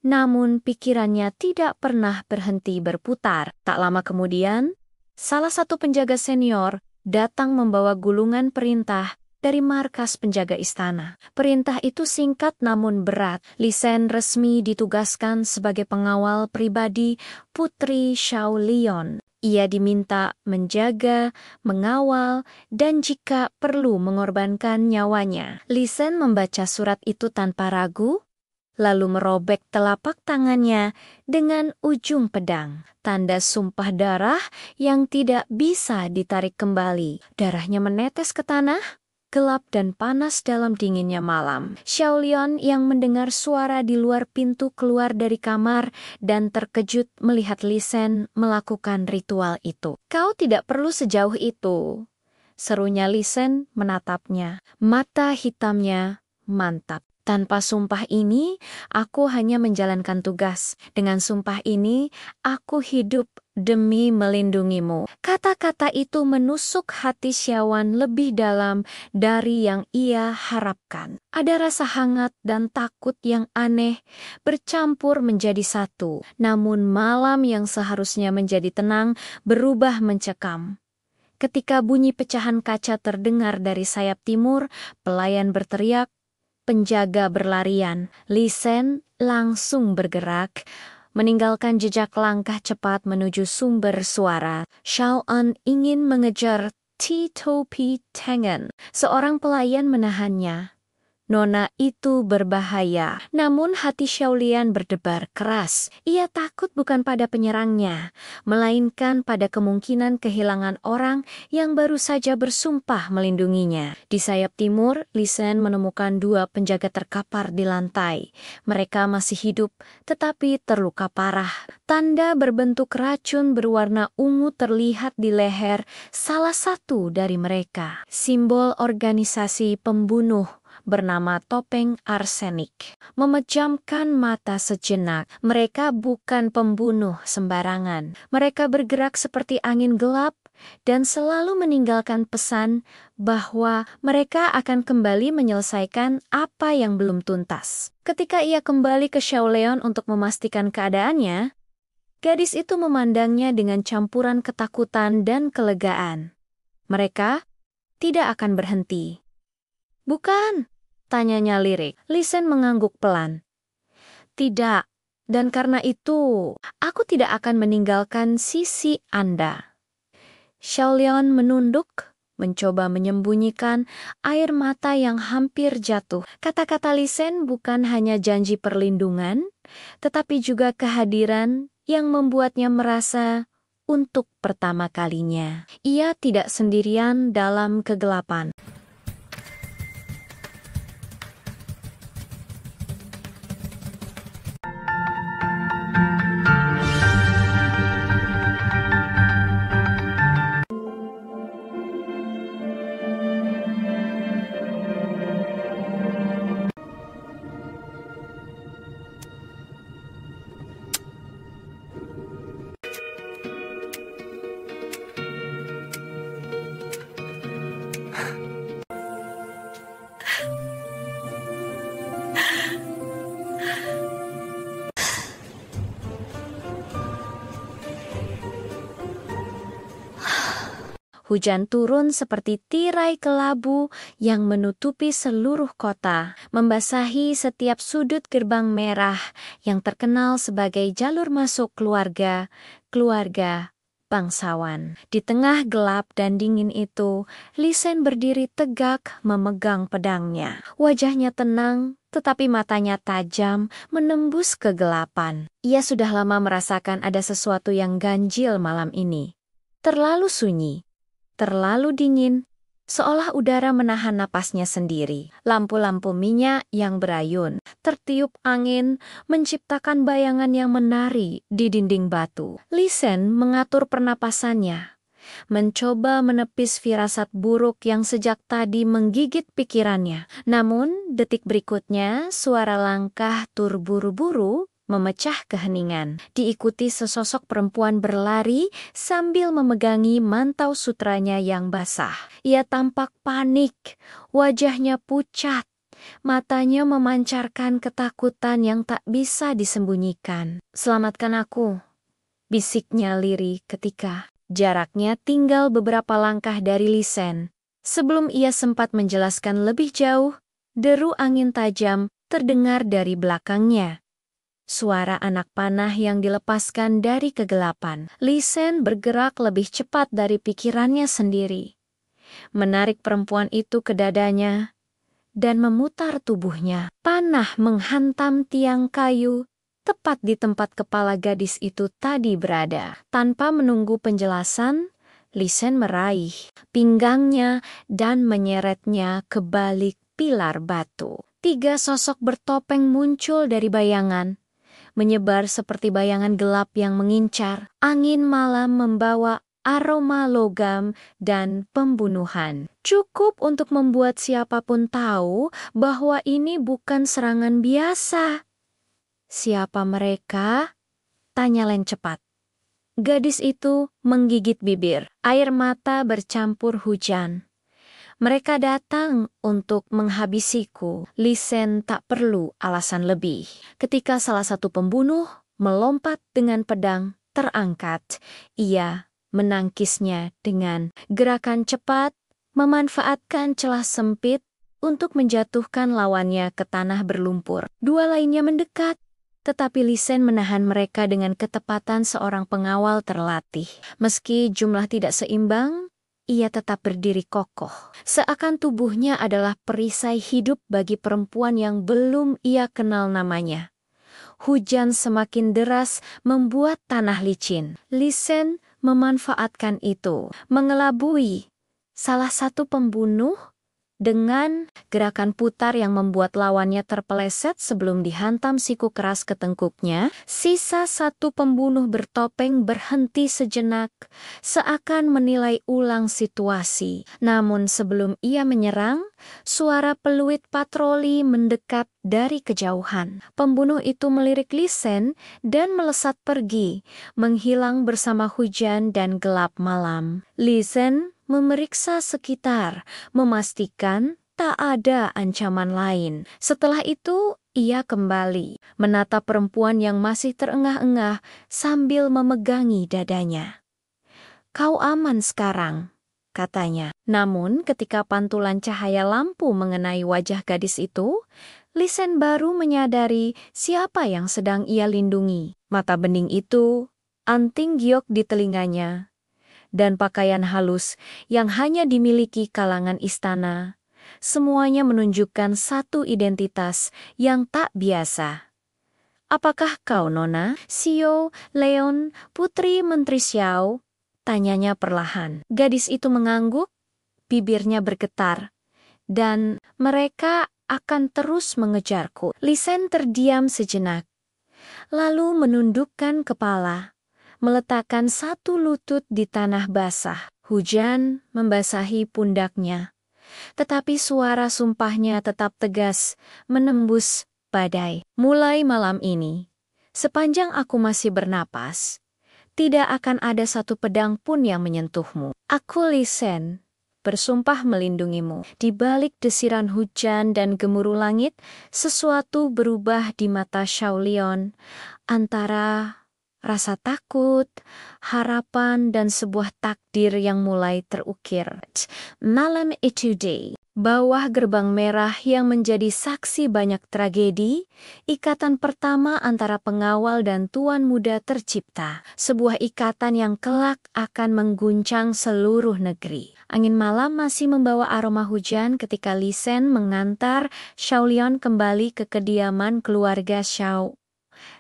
namun pikirannya tidak pernah berhenti berputar. Tak lama kemudian, salah satu penjaga senior datang membawa gulungan perintah dari markas penjaga istana. Perintah itu singkat namun berat. Lisen resmi ditugaskan sebagai pengawal pribadi Putri Xiaolion. Ia diminta menjaga, mengawal, dan jika perlu mengorbankan nyawanya. Lisen membaca surat itu tanpa ragu, lalu merobek telapak tangannya dengan ujung pedang. Tanda sumpah darah yang tidak bisa ditarik kembali. Darahnya menetes ke tanah, gelap dan panas dalam dinginnya malam. Xiaolion yang mendengar suara di luar pintu keluar dari kamar dan terkejut melihat Lisen melakukan ritual itu. "Kau tidak perlu sejauh itu," serunya Lisen menatapnya. Mata hitamnya mantap. "Tanpa sumpah ini, aku hanya menjalankan tugas. Dengan sumpah ini, aku hidup demi melindungimu." Kata-kata itu menusuk hati Xiawan lebih dalam dari yang ia harapkan. Ada rasa hangat dan takut yang aneh bercampur menjadi satu. Namun malam yang seharusnya menjadi tenang berubah mencekam. Ketika bunyi pecahan kaca terdengar dari sayap timur, pelayan berteriak, penjaga berlarian. Lisen langsung bergerak, meninggalkan jejak langkah cepat menuju sumber suara. Xiaoan ingin mengejar Ti Topi Tengen. Seorang pelayan menahannya, Nona itu berbahaya. Namun hati Xiaolian berdebar keras. Ia takut bukan pada penyerangnya, melainkan pada kemungkinan kehilangan orang yang baru saja bersumpah melindunginya. Di sayap timur, Li Shen menemukan 2 penjaga terkapar di lantai. Mereka masih hidup, tetapi terluka parah. Tanda berbentuk racun berwarna ungu terlihat di leher salah satu dari mereka. Simbol organisasi pembunuh bernama topeng arsenik. Memejamkan mata sejenak, mereka bukan pembunuh sembarangan. Mereka bergerak seperti angin gelap dan selalu meninggalkan pesan bahwa mereka akan kembali menyelesaikan apa yang belum tuntas. Ketika ia kembali ke Xiaolian untuk memastikan keadaannya, gadis itu memandangnya dengan campuran ketakutan dan kelegaan. Mereka tidak akan berhenti. "Bukan?" tanyanya lirik. Li Shen mengangguk pelan. "Tidak, dan karena itu, aku tidak akan meninggalkan sisi Anda." Xiaolian menunduk, mencoba menyembunyikan air mata yang hampir jatuh. Kata-kata Li Shen bukan hanya janji perlindungan, tetapi juga kehadiran yang membuatnya merasa untuk pertama kalinya ia tidak sendirian dalam kegelapan. Hujan turun seperti tirai kelabu yang menutupi seluruh kota, membasahi setiap sudut gerbang merah yang terkenal sebagai jalur masuk keluarga bangsawan. Di tengah gelap dan dingin itu, Li Shen berdiri tegak memegang pedangnya. Wajahnya tenang, tetapi matanya tajam menembus kegelapan. Ia sudah lama merasakan ada sesuatu yang ganjil malam ini. Terlalu sunyi. Terlalu dingin, seolah udara menahan napasnya sendiri. Lampu-lampu minyak yang berayun, tertiup angin, menciptakan bayangan yang menari di dinding batu. Li Shen mengatur pernapasannya, mencoba menepis firasat buruk yang sejak tadi menggigit pikirannya. Namun, detik berikutnya, suara langkah terburu-buru memecah keheningan. Diikuti sesosok perempuan berlari sambil memegangi mantau sutranya yang basah. Ia tampak panik, wajahnya pucat, matanya memancarkan ketakutan yang tak bisa disembunyikan. "Selamatkan aku," bisiknya lirih ketika jaraknya tinggal beberapa langkah dari Li Shen. Sebelum ia sempat menjelaskan lebih jauh, deru angin tajam terdengar dari belakangnya. Suara anak panah yang dilepaskan dari kegelapan. Li Shen bergerak lebih cepat dari pikirannya sendiri, menarik perempuan itu ke dadanya, dan memutar tubuhnya. Panah menghantam tiang kayu tepat di tempat kepala gadis itu tadi berada. Tanpa menunggu penjelasan, Li Shen meraih pinggangnya dan menyeretnya ke balik pilar batu. 3 sosok bertopeng muncul dari bayangan, menyebar seperti bayangan gelap yang mengincar. Angin malam membawa aroma logam dan pembunuhan. Cukup untuk membuat siapapun tahu bahwa ini bukan serangan biasa. "Siapa mereka?" tanya Len cepat. Gadis itu menggigit bibir. Air mata bercampur hujan. "Mereka datang untuk menghabisiku." Li Shen tak perlu alasan lebih. Ketika salah satu pembunuh melompat dengan pedang terangkat, ia menangkisnya dengan gerakan cepat, memanfaatkan celah sempit untuk menjatuhkan lawannya ke tanah berlumpur. 2 lainnya mendekat, tetapi Li Shen menahan mereka dengan ketepatan seorang pengawal terlatih. Meski jumlah tidak seimbang, ia tetap berdiri kokoh. Seakan tubuhnya adalah perisai hidup bagi perempuan yang belum ia kenal namanya. Hujan semakin deras membuat tanah licin. Lisen memanfaatkan itu, mengelabui salah satu pembunuh dengan gerakan putar yang membuat lawannya terpeleset sebelum dihantam siku keras ke tengkuknya. Sisa satu pembunuh bertopeng berhenti sejenak, seakan menilai ulang situasi. Namun sebelum ia menyerang, suara peluit patroli mendekat dari kejauhan. Pembunuh itu melirik Lisen dan melesat pergi, menghilang bersama hujan dan gelap malam. Lisen memeriksa sekitar, memastikan tak ada ancaman lain. Setelah itu, ia kembali menatap perempuan yang masih terengah-engah sambil memegangi dadanya. "Kau aman sekarang," katanya. Namun ketika pantulan cahaya lampu mengenai wajah gadis itu, Lisen baru menyadari siapa yang sedang ia lindungi. Mata bening itu, anting giok di telinganya, dan pakaian halus yang hanya dimiliki kalangan istana, semuanya menunjukkan satu identitas yang tak biasa. "Apakah kau Nona Xiao Leon, putri Menteri Xiao?" tanyanya perlahan. Gadis itu mengangguk, bibirnya bergetar, "Dan mereka akan terus mengejarku." Lisen terdiam sejenak, lalu menundukkan kepala, meletakkan satu lutut di tanah basah. Hujan membasahi pundaknya, tetapi suara sumpahnya tetap tegas, menembus badai. "Mulai malam ini, sepanjang aku masih bernapas, tidak akan ada satu pedang pun yang menyentuhmu. Aku Lisen, bersumpah melindungimu." Di balik desiran hujan dan gemuruh langit, sesuatu berubah di mata Xiaolion, antara rasa takut, harapan, dan sebuah takdir yang mulai terukir. Malam itu di bawah gerbang merah yang menjadi saksi banyak tragedi, ikatan pertama antara pengawal dan tuan muda tercipta. Sebuah ikatan yang kelak akan mengguncang seluruh negeri. Angin malam masih membawa aroma hujan ketika Lisen mengantar Xiaolion kembali ke kediaman keluarga Xiao.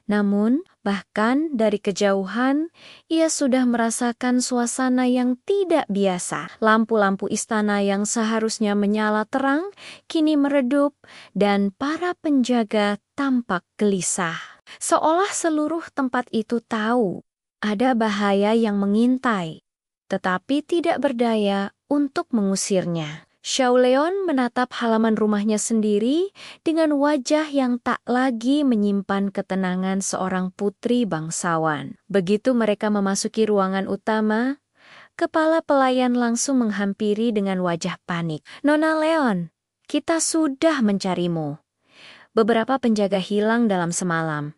Namun, bahkan dari kejauhan, ia sudah merasakan suasana yang tidak biasa. Lampu-lampu istana yang seharusnya menyala terang, kini meredup, dan para penjaga tampak gelisah. Seolah seluruh tempat itu tahu ada bahaya yang mengintai, tetapi tidak berdaya untuk mengusirnya. Xiaolion menatap halaman rumahnya sendiri dengan wajah yang tak lagi menyimpan ketenangan seorang putri bangsawan. Begitu mereka memasuki ruangan utama, kepala pelayan langsung menghampiri dengan wajah panik. "Nona Leon, kita sudah mencarimu. Beberapa penjaga hilang dalam semalam.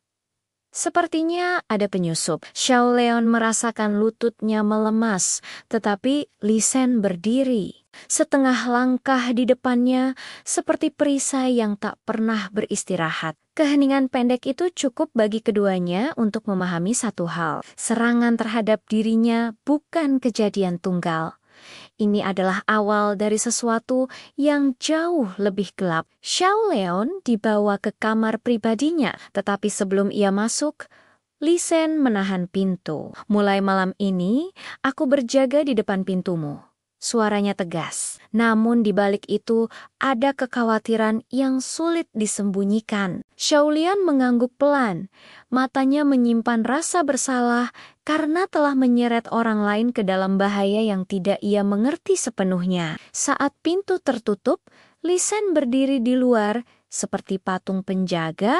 Sepertinya ada penyusup." Xiaolion merasakan lututnya melemas, tetapi Lisen berdiri setengah langkah di depannya seperti perisai yang tak pernah beristirahat. Keheningan pendek itu cukup bagi keduanya untuk memahami satu hal. Serangan terhadap dirinya bukan kejadian tunggal. Ini adalah awal dari sesuatu yang jauh lebih gelap. Xiaolion dibawa ke kamar pribadinya, tetapi sebelum ia masuk, Lisen menahan pintu. "Mulai malam ini, aku berjaga di depan pintumu," suaranya tegas. Namun di balik itu ada kekhawatiran yang sulit disembunyikan. Xiaolion mengangguk pelan. Matanya menyimpan rasa bersalah karena telah menyeret orang lain ke dalam bahaya yang tidak ia mengerti sepenuhnya. Saat pintu tertutup, Lisen berdiri di luar seperti patung penjaga,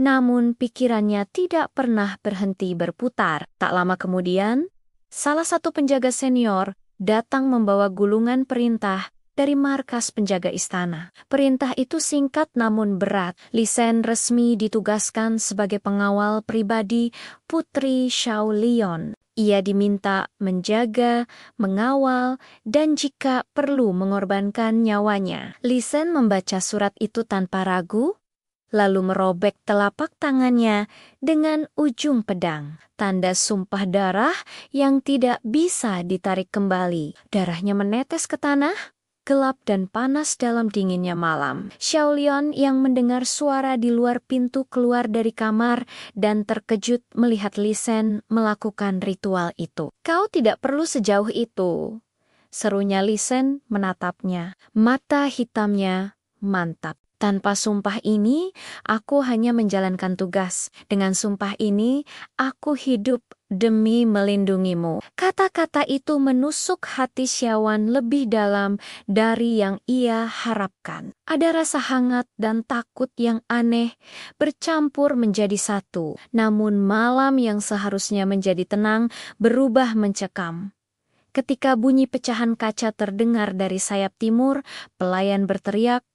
namun pikirannya tidak pernah berhenti berputar. Tak lama kemudian, salah satu penjaga senior datang membawa gulungan perintah dari markas penjaga istana. Perintah itu singkat namun berat. Lisen resmi ditugaskan sebagai pengawal pribadi Putri Xiaolion. Ia diminta menjaga, mengawal, dan jika perlu mengorbankan nyawanya. Lisen membaca surat itu tanpa ragu, lalu merobek telapak tangannya dengan ujung pedang. Tanda sumpah darah yang tidak bisa ditarik kembali. Darahnya menetes ke tanah, gelap dan panas dalam dinginnya malam. Xiaolian yang mendengar suara di luar pintu keluar dari kamar dan terkejut melihat Li Shen melakukan ritual itu. "Kau tidak perlu sejauh itu," serunya Li Shen menatapnya. Mata hitamnya mantap. "Tanpa sumpah ini, aku hanya menjalankan tugas. Dengan sumpah ini, aku hidup demi melindungimu." Kata-kata itu menusuk hati Xiaowan lebih dalam dari yang ia harapkan. Ada rasa hangat dan takut yang aneh bercampur menjadi satu. Namun malam yang seharusnya menjadi tenang berubah mencekam. Ketika bunyi pecahan kaca terdengar dari sayap timur, pelayan berteriak,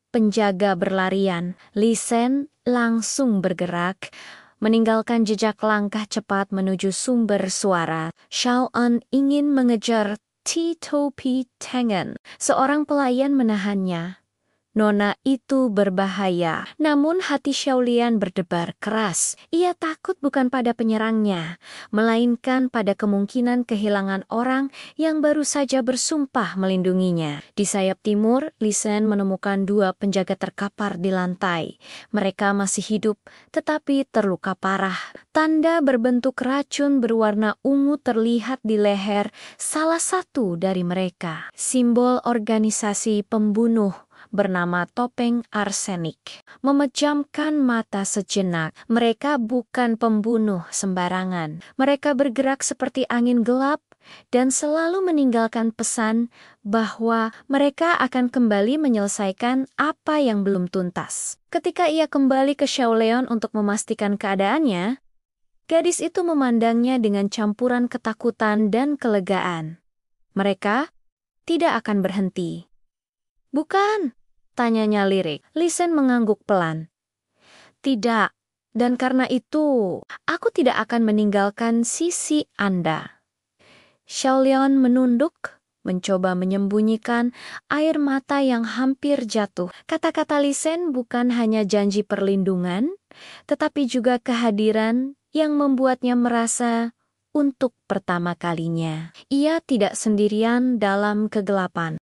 penjaga berlarian. Li Shen langsung bergerak, meninggalkan jejak langkah cepat menuju sumber suara. Xiaoan ingin mengejar Topi Tengen. Seorang pelayan menahannya. "Nona itu berbahaya." Namun hati Xiaolian berdebar keras. Ia takut bukan pada penyerangnya, melainkan pada kemungkinan kehilangan orang yang baru saja bersumpah melindunginya. Di sayap timur, Li Shen menemukan dua penjaga terkapar di lantai. Mereka masih hidup, tetapi terluka parah. Tanda berbentuk racun berwarna ungu terlihat di leher salah satu dari mereka. Simbol organisasi pembunuh bernama Topeng Arsenik. Memejamkan mata sejenak, mereka bukan pembunuh sembarangan. Mereka bergerak seperti angin gelap dan selalu meninggalkan pesan bahwa mereka akan kembali menyelesaikan apa yang belum tuntas. Ketika ia kembali ke Xiaolian untuk memastikan keadaannya, gadis itu memandangnya dengan campuran ketakutan dan kelegaan. "Mereka tidak akan berhenti." "Bukan?" tanyanya lirik. Li Shen mengangguk pelan. "Tidak, dan karena itu, aku tidak akan meninggalkan sisi Anda." Xiaolian menunduk, mencoba menyembunyikan air mata yang hampir jatuh. Kata-kata Li Shen bukan hanya janji perlindungan, tetapi juga kehadiran yang membuatnya merasa untuk pertama kalinya ia tidak sendirian dalam kegelapan.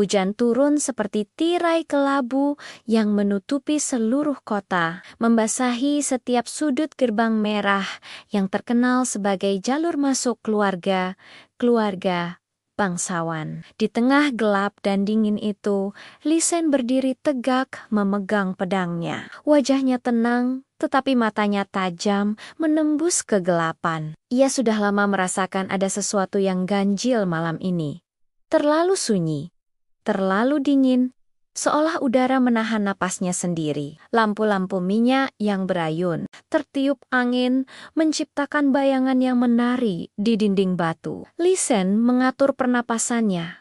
Hujan turun seperti tirai kelabu yang menutupi seluruh kota, membasahi setiap sudut gerbang merah yang terkenal sebagai jalur masuk keluarga bangsawan. Di tengah gelap dan dingin itu, Li Shen berdiri tegak memegang pedangnya. Wajahnya tenang, tetapi matanya tajam menembus kegelapan. Ia sudah lama merasakan ada sesuatu yang ganjil malam ini. Terlalu sunyi. Terlalu dingin, seolah udara menahan napasnya sendiri. Lampu-lampu minyak yang berayun, tertiup angin, menciptakan bayangan yang menari di dinding batu. Li Shen mengatur pernapasannya,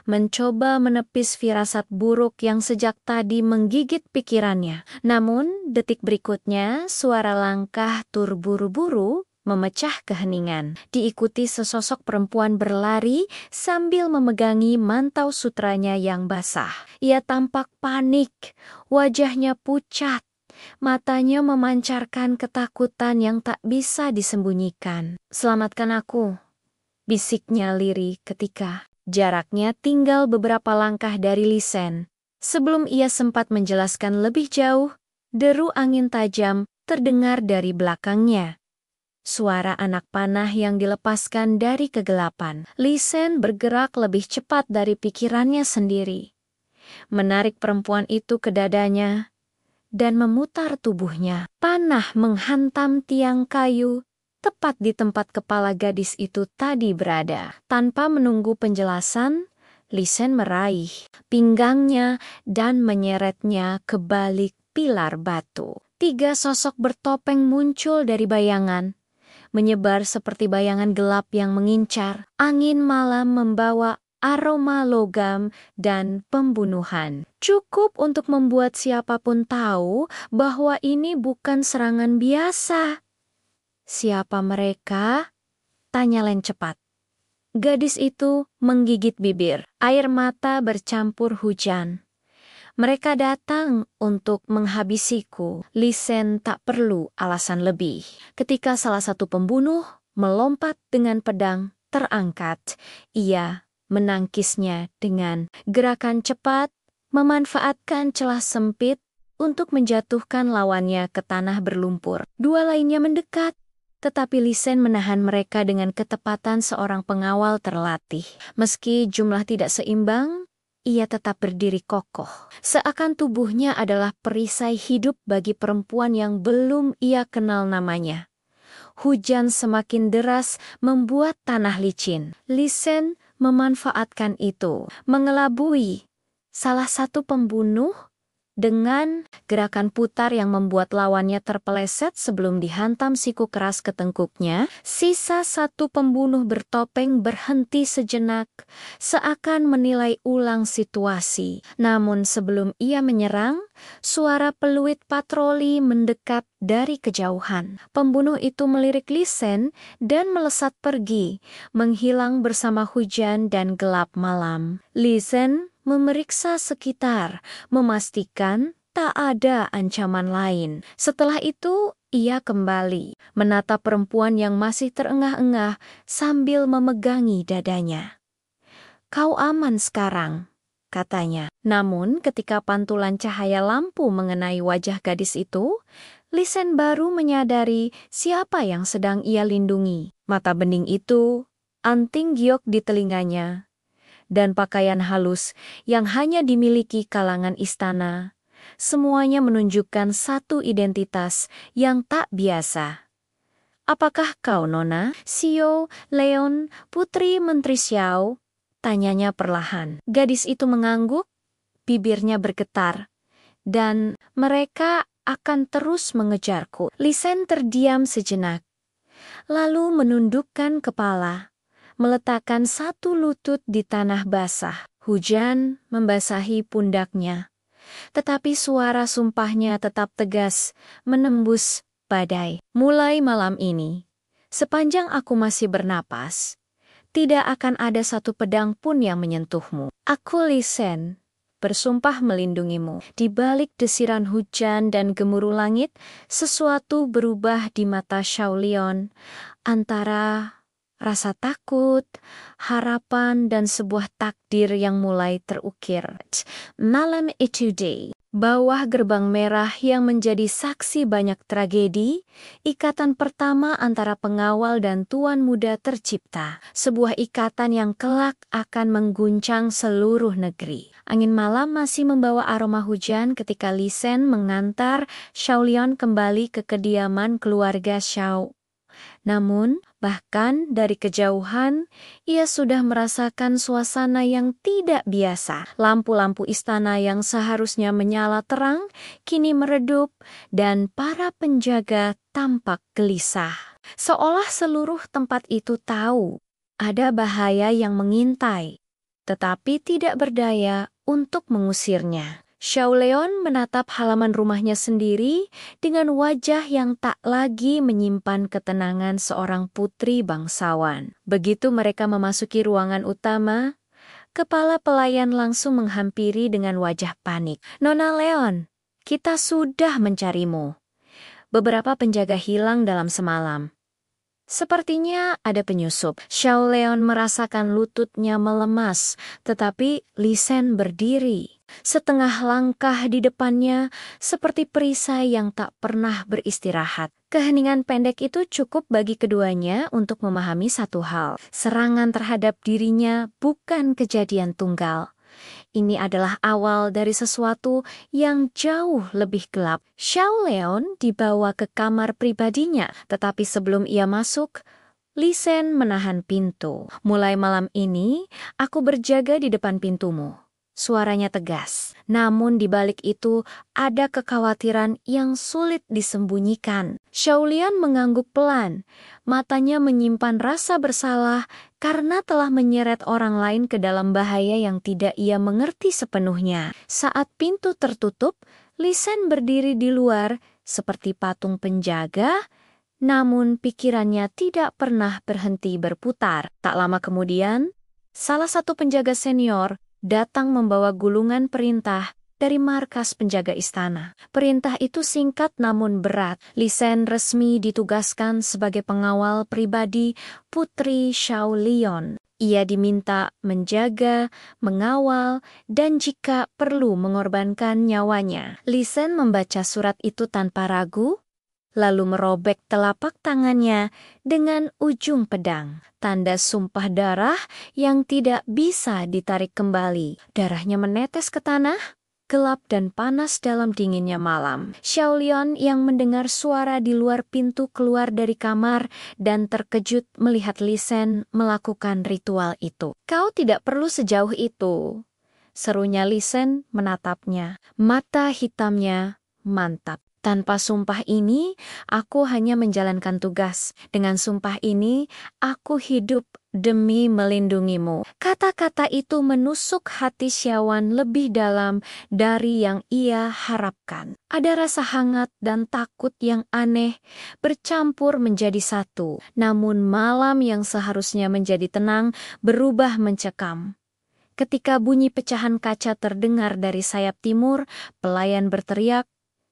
mencoba menepis firasat buruk yang sejak tadi menggigit pikirannya. Namun, detik berikutnya, suara langkah terburu-buru memecah keheningan. Diikuti sesosok perempuan berlari sambil memegangi mantau sutranya yang basah. Ia tampak panik, wajahnya pucat, matanya memancarkan ketakutan yang tak bisa disembunyikan. "Selamatkan aku," bisiknya lirih ketika jaraknya tinggal beberapa langkah dari Li Shen. Sebelum ia sempat menjelaskan lebih jauh, deru angin tajam terdengar dari belakangnya. Suara anak panah yang dilepaskan dari kegelapan. Li Shen bergerak lebih cepat dari pikirannya sendiri. Menarik perempuan itu ke dadanya, dan memutar tubuhnya. Panah menghantam tiang kayu tepat di tempat kepala gadis itu tadi berada. Tanpa menunggu penjelasan, Lisen meraih pinggangnya dan menyeretnya ke balik pilar batu. 3 sosok bertopeng muncul dari bayangan, menyebar seperti bayangan gelap yang mengincar. Angin malam membawa aroma logam dan pembunuhan. Cukup untuk membuat siapapun tahu bahwa ini bukan serangan biasa. "Siapa mereka?" tanya Len cepat. Gadis itu menggigit bibir. Air mata bercampur hujan. "Mereka datang untuk menghabisiku." Lisen tak perlu alasan lebih. Ketika salah satu pembunuh melompat dengan pedang terangkat, ia menangkisnya dengan gerakan cepat, memanfaatkan celah sempit untuk menjatuhkan lawannya ke tanah berlumpur. 2 lainnya mendekat, tetapi Lisen menahan mereka dengan ketepatan seorang pengawal terlatih. Meski jumlah tidak seimbang, ia tetap berdiri kokoh. Seakan tubuhnya adalah perisai hidup bagi perempuan yang belum ia kenal namanya. Hujan semakin deras membuat tanah licin. Lisen memanfaatkan itu, mengelabui salah satu pembunuh dengan gerakan putar yang membuat lawannya terpeleset sebelum dihantam siku keras ke tengkuknya. Sisa satu pembunuh bertopeng berhenti sejenak, seakan menilai ulang situasi. Namun sebelum ia menyerang, suara peluit patroli mendekat dari kejauhan. Pembunuh itu melirik Lisen dan melesat pergi, menghilang bersama hujan dan gelap malam. Lisen memeriksa sekitar, memastikan tak ada ancaman lain. Setelah itu, ia kembali menatap perempuan yang masih terengah-engah sambil memegangi dadanya. "Kau aman sekarang," katanya. Namun ketika pantulan cahaya lampu mengenai wajah gadis itu, Lisen baru menyadari siapa yang sedang ia lindungi. Mata bening itu, anting giok di telinganya, dan pakaian halus yang hanya dimiliki kalangan istana, semuanya menunjukkan satu identitas yang tak biasa. "Apakah kau Nona Xiao Leon, putri Menteri Xiao?" tanyanya perlahan. Gadis itu mengangguk, bibirnya bergetar. "Dan mereka akan terus mengejarku." Lisen terdiam sejenak, lalu menundukkan kepala, meletakkan satu lutut di tanah basah. Hujan membasahi pundaknya, tetapi suara sumpahnya tetap tegas, menembus badai. "Mulai malam ini, sepanjang aku masih bernapas, tidak akan ada satu pedang pun yang menyentuhmu. Aku Lisen, bersumpah melindungimu." Di balik desiran hujan dan gemuruh langit, sesuatu berubah di mata Xiaolion, antara rasa takut, harapan, dan sebuah takdir yang mulai terukir. Malam itu di bawah gerbang merah yang menjadi saksi banyak tragedi, ikatan pertama antara pengawal dan tuan muda tercipta. Sebuah ikatan yang kelak akan mengguncang seluruh negeri. Angin malam masih membawa aroma hujan ketika Lisen mengantar Xiaolion kembali ke kediaman keluarga Xiao. Namun, bahkan dari kejauhan, ia sudah merasakan suasana yang tidak biasa. Lampu-lampu istana yang seharusnya menyala terang, kini meredup, dan para penjaga tampak gelisah. Seolah seluruh tempat itu tahu ada bahaya yang mengintai, tetapi tidak berdaya untuk mengusirnya. Xiaolion menatap halaman rumahnya sendiri dengan wajah yang tak lagi menyimpan ketenangan seorang putri bangsawan. Begitu mereka memasuki ruangan utama, kepala pelayan langsung menghampiri dengan wajah panik. "Nona Leon, kita sudah mencarimu. Beberapa penjaga hilang dalam semalam. Sepertinya ada penyusup." Xiaolion merasakan lututnya melemas, tetapi Lisen berdiri setengah langkah di depannya seperti perisai yang tak pernah beristirahat. Keheningan pendek itu cukup bagi keduanya untuk memahami satu hal. Serangan terhadap dirinya bukan kejadian tunggal. Ini adalah awal dari sesuatu yang jauh lebih gelap. Xiao Leon dibawa ke kamar pribadinya, tetapi sebelum ia masuk, Li Shen menahan pintu. "Mulai malam ini, aku berjaga di depan pintumu." Suaranya tegas. Namun di balik itu ada kekhawatiran yang sulit disembunyikan. Xiaolian mengangguk pelan. Matanya menyimpan rasa bersalah karena telah menyeret orang lain ke dalam bahaya yang tidak ia mengerti sepenuhnya. Saat pintu tertutup, Li Shen berdiri di luar seperti patung penjaga, namun pikirannya tidak pernah berhenti berputar. Tak lama kemudian, salah satu penjaga senior datang membawa gulungan perintah dari markas penjaga istana. Perintah itu singkat namun berat. Li Shen resmi ditugaskan sebagai pengawal pribadi Putri Xiaolian. Ia diminta menjaga, mengawal, dan jika perlu mengorbankan nyawanya. Li Shen membaca surat itu tanpa ragu, lalu merobek telapak tangannya dengan ujung pedang. Tanda sumpah darah yang tidak bisa ditarik kembali. Darahnya menetes ke tanah, gelap dan panas dalam dinginnya malam. Xiaolian yang mendengar suara di luar pintu keluar dari kamar dan terkejut melihat Li Shen melakukan ritual itu. "Kau tidak perlu sejauh itu," serunya Li Shen menatapnya. Mata hitamnya mantap. "Tanpa sumpah ini, aku hanya menjalankan tugas. Dengan sumpah ini, aku hidup demi melindungimu." Kata-kata itu menusuk hati Xiawan lebih dalam dari yang ia harapkan. Ada rasa hangat dan takut yang aneh bercampur menjadi satu. Namun malam yang seharusnya menjadi tenang berubah mencekam. Ketika bunyi pecahan kaca terdengar dari sayap timur, pelayan berteriak,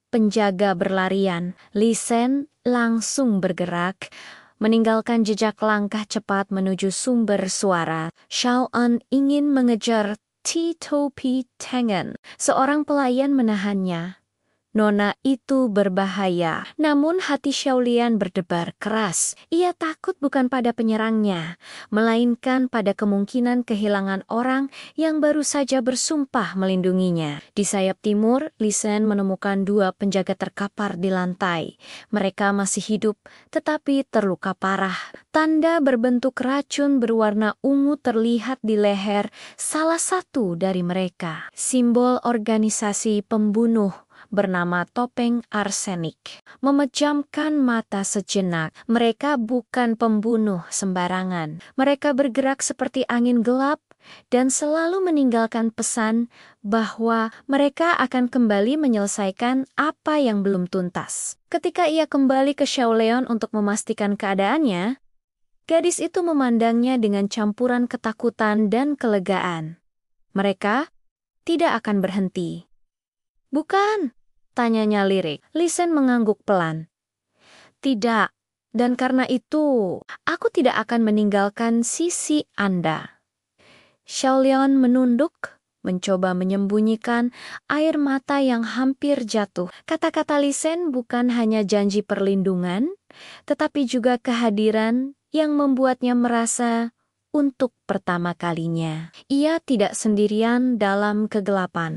penjaga berlarian. Li Shen langsung bergerak, meninggalkan jejak langkah cepat menuju sumber suara. Xiao An ingin mengejar Topi Tengen. Seorang pelayan menahannya. "Nona itu berbahaya." Namun hati Xiaolian berdebar keras. Ia takut bukan pada penyerangnya, melainkan pada kemungkinan kehilangan orang yang baru saja bersumpah melindunginya. Di sayap timur, Li Shen menemukan dua penjaga terkapar di lantai. Mereka masih hidup, tetapi terluka parah. Tanda berbentuk racun berwarna ungu terlihat di leher salah satu dari mereka. Simbol organisasi pembunuh bernama Topeng Arsenik. Memejamkan mata sejenak, mereka bukan pembunuh sembarangan. Mereka bergerak seperti angin gelap dan selalu meninggalkan pesan bahwa mereka akan kembali menyelesaikan apa yang belum tuntas. Ketika ia kembali ke Xiaolian untuk memastikan keadaannya, gadis itu memandangnya dengan campuran ketakutan dan kelegaan. "Mereka tidak akan berhenti." "Bukan?" tanyanya lirik. Li Shen mengangguk pelan. "Tidak, dan karena itu, aku tidak akan meninggalkan sisi Anda." Xiaolian menunduk, mencoba menyembunyikan air mata yang hampir jatuh. Kata-kata Li Shen bukan hanya janji perlindungan, tetapi juga kehadiran yang membuatnya merasa untuk pertama kalinya ia tidak sendirian dalam kegelapan.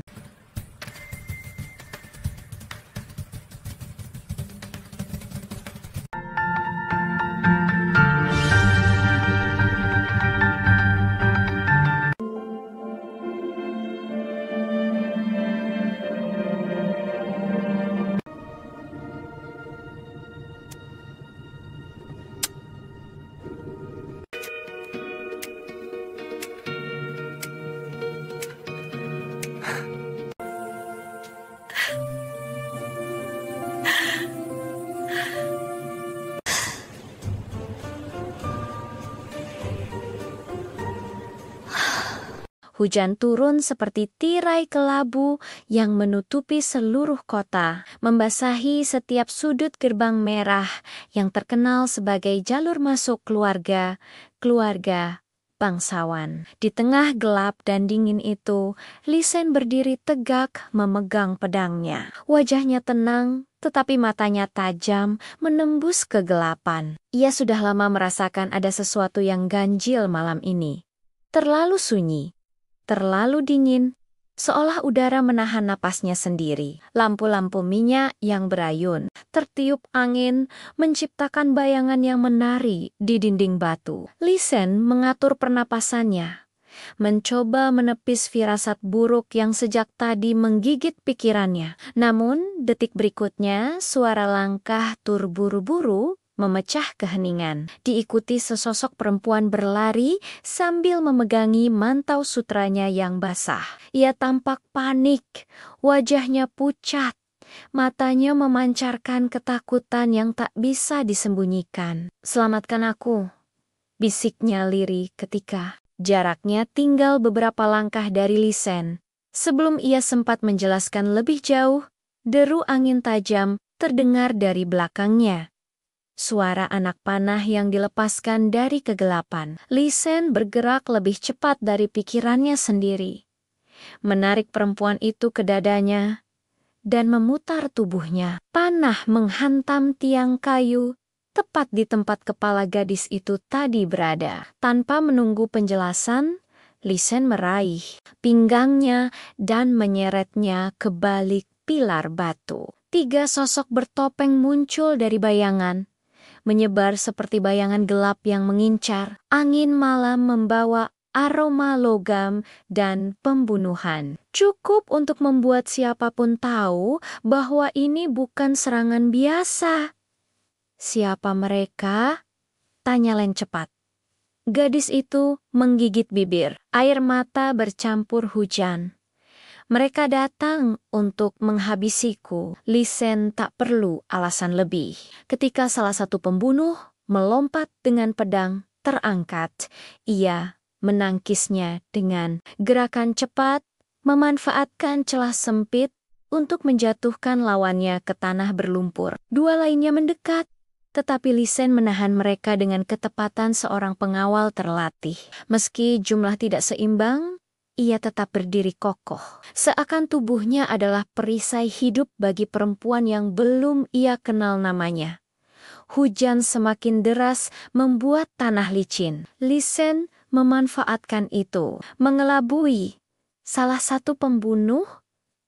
Hujan turun seperti tirai kelabu yang menutupi seluruh kota, membasahi setiap sudut gerbang merah yang terkenal sebagai jalur masuk keluarga bangsawan. Di tengah gelap dan dingin itu, Li Shen berdiri tegak memegang pedangnya. Wajahnya tenang, tetapi matanya tajam menembus kegelapan. Ia sudah lama merasakan ada sesuatu yang ganjil malam ini. Terlalu sunyi. Terlalu dingin, seolah udara menahan napasnya sendiri. Lampu-lampu minyak yang berayun, tertiup angin, menciptakan bayangan yang menari di dinding batu. Lisen mengatur pernapasannya, mencoba menepis firasat buruk yang sejak tadi menggigit pikirannya. Namun, detik berikutnya, suara langkah terburu-buru memecah keheningan. Diikuti sesosok perempuan berlari sambil memegangi mantau sutranya yang basah. Ia tampak panik, wajahnya pucat, matanya memancarkan ketakutan yang tak bisa disembunyikan. "Selamatkan aku," bisiknya lirih ketika jaraknya tinggal beberapa langkah dari Lisen. Sebelum ia sempat menjelaskan lebih jauh, deru angin tajam terdengar dari belakangnya. Suara anak panah yang dilepaskan dari kegelapan. Lisen bergerak lebih cepat dari pikirannya sendiri, menarik perempuan itu ke dadanya dan memutar tubuhnya. Panah menghantam tiang kayu tepat di tempat kepala gadis itu tadi berada. Tanpa menunggu penjelasan, Lisen meraih pinggangnya dan menyeretnya ke balik pilar batu. 3 sosok bertopeng muncul dari bayangan, menyebar seperti bayangan gelap yang mengincar. Angin malam membawa aroma logam dan pembunuhan. Cukup untuk membuat siapapun tahu bahwa ini bukan serangan biasa. "Siapa mereka?" tanya Len cepat. Gadis itu menggigit bibir, air mata bercampur hujan. "Mereka datang untuk menghabisiku." Lisen tak perlu alasan lebih. Ketika salah satu pembunuh melompat dengan pedang terangkat, ia menangkisnya dengan gerakan cepat, memanfaatkan celah sempit untuk menjatuhkan lawannya ke tanah berlumpur. 2 lainnya mendekat, tetapi Lisen menahan mereka dengan ketepatan seorang pengawal terlatih. Meski jumlah tidak seimbang, ia tetap berdiri kokoh, seakan tubuhnya adalah perisai hidup bagi perempuan yang belum ia kenal namanya. Hujan semakin deras membuat tanah licin. Lisen memanfaatkan itu, mengelabui salah satu pembunuh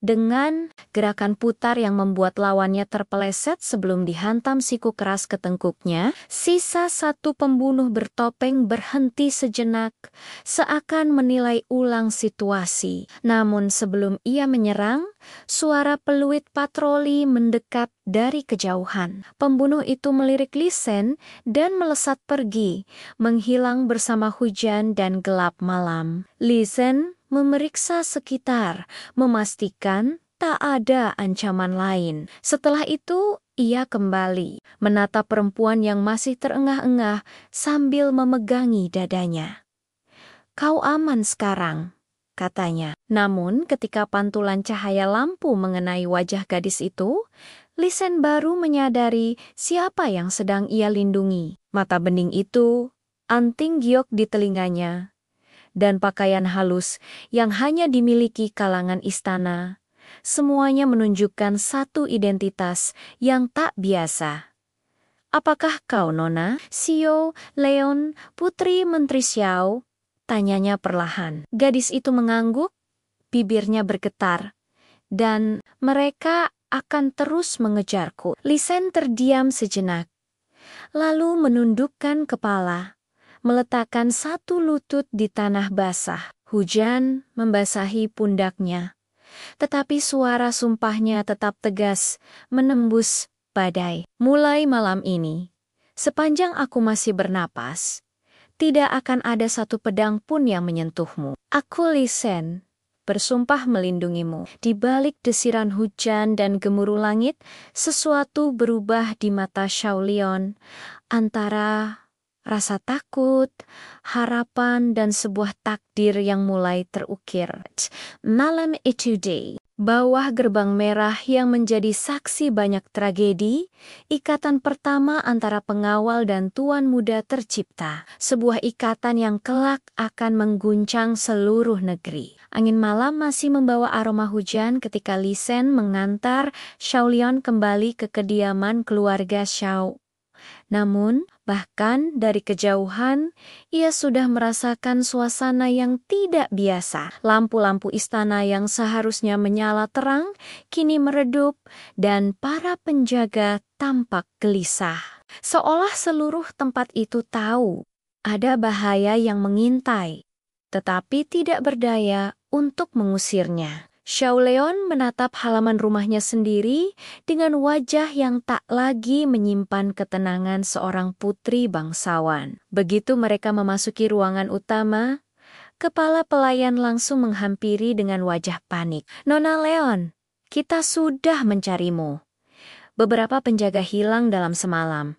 dengan gerakan putar yang membuat lawannya terpeleset sebelum dihantam siku keras ke tengkuknya. Sisa satu pembunuh bertopeng berhenti sejenak, seakan menilai ulang situasi. Namun sebelum ia menyerang, suara peluit patroli mendekat dari kejauhan. Pembunuh itu melirik Lisen dan melesat pergi, menghilang bersama hujan dan gelap malam. Lisen memeriksa sekitar, memastikan tak ada ancaman lain. Setelah itu, ia kembali menatap perempuan yang masih terengah-engah sambil memegangi dadanya. "Kau aman sekarang," katanya. Namun ketika pantulan cahaya lampu mengenai wajah gadis itu, Lisen baru menyadari siapa yang sedang ia lindungi. Mata bening itu, anting giok di telinganya, dan pakaian halus yang hanya dimiliki kalangan istana, semuanya menunjukkan satu identitas yang tak biasa. "Apakah kau Nona Xiao Leon, putri Menteri Xiao?" tanyanya perlahan. Gadis itu mengangguk, bibirnya bergetar, "Dan mereka akan terus mengejarku." Lisen terdiam sejenak, lalu menundukkan kepala, meletakkan satu lutut di tanah basah. Hujan membasahi pundaknya, tetapi suara sumpahnya tetap tegas, menembus badai. "Mulai malam ini, sepanjang aku masih bernapas, tidak akan ada satu pedang pun yang menyentuhmu. Aku Lisen, bersumpah melindungimu." Di balik desiran hujan dan gemuruh langit, sesuatu berubah di mata Xiaolion, antara rasa takut, harapan, dan sebuah takdir yang mulai terukir. Malam itu di bawah gerbang merah yang menjadi saksi banyak tragedi, ikatan pertama antara pengawal dan tuan muda tercipta. Sebuah ikatan yang kelak akan mengguncang seluruh negeri. Angin malam masih membawa aroma hujan ketika Lisen mengantar Xiaolion kembali ke kediaman keluarga Xiao. Namun, Bahkan dari kejauhan, ia sudah merasakan suasana yang tidak biasa. Lampu-lampu istana yang seharusnya menyala terang, kini meredup, dan para penjaga tampak gelisah. Seolah seluruh tempat itu tahu ada bahaya yang mengintai, tetapi tidak berdaya untuk mengusirnya. Xiao Leon menatap halaman rumahnya sendiri dengan wajah yang tak lagi menyimpan ketenangan seorang putri bangsawan. Begitu mereka memasuki ruangan utama, kepala pelayan langsung menghampiri dengan wajah panik. "Nona Leon, kita sudah mencarimu. Beberapa penjaga hilang dalam semalam.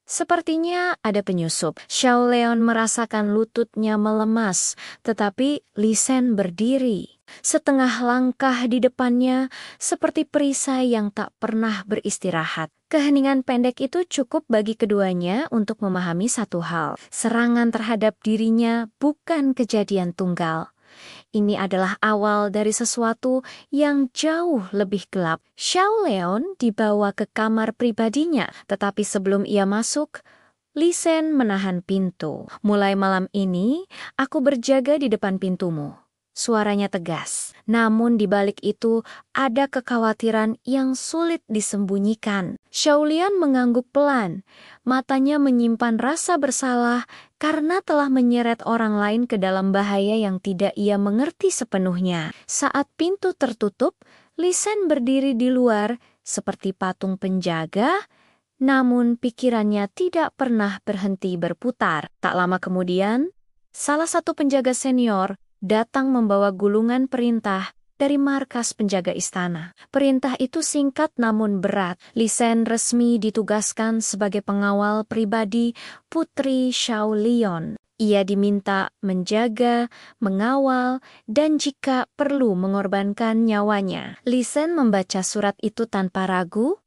Sepertinya ada penyusup." Xiao Leon merasakan lututnya melemas, tetapi Li Sen berdiri. Setengah langkah di depannya, seperti perisai yang tak pernah beristirahat. Keheningan pendek itu cukup bagi keduanya untuk memahami satu hal. Serangan terhadap dirinya bukan kejadian tunggal. Ini adalah awal dari sesuatu yang jauh lebih gelap. Xiao Leon dibawa ke kamar pribadinya, tetapi sebelum ia masuk, Li Sen menahan pintu. "Mulai malam ini, aku berjaga di depan pintumu." Suaranya tegas, namun di balik itu ada kekhawatiran yang sulit disembunyikan. Xiao Lian mengangguk pelan, matanya menyimpan rasa bersalah karena telah menyeret orang lain ke dalam bahaya yang tidak ia mengerti sepenuhnya. Saat pintu tertutup, Li Sen berdiri di luar seperti patung penjaga, namun pikirannya tidak pernah berhenti berputar. Tak lama kemudian, salah satu penjaga senior datang membawa gulungan perintah dari markas penjaga istana. Perintah itu singkat namun berat. Li Sen resmi ditugaskan sebagai pengawal pribadi Putri Xiao Lion. Ia diminta menjaga, mengawal, dan jika perlu mengorbankan nyawanya. Li Sen membaca surat itu tanpa ragu,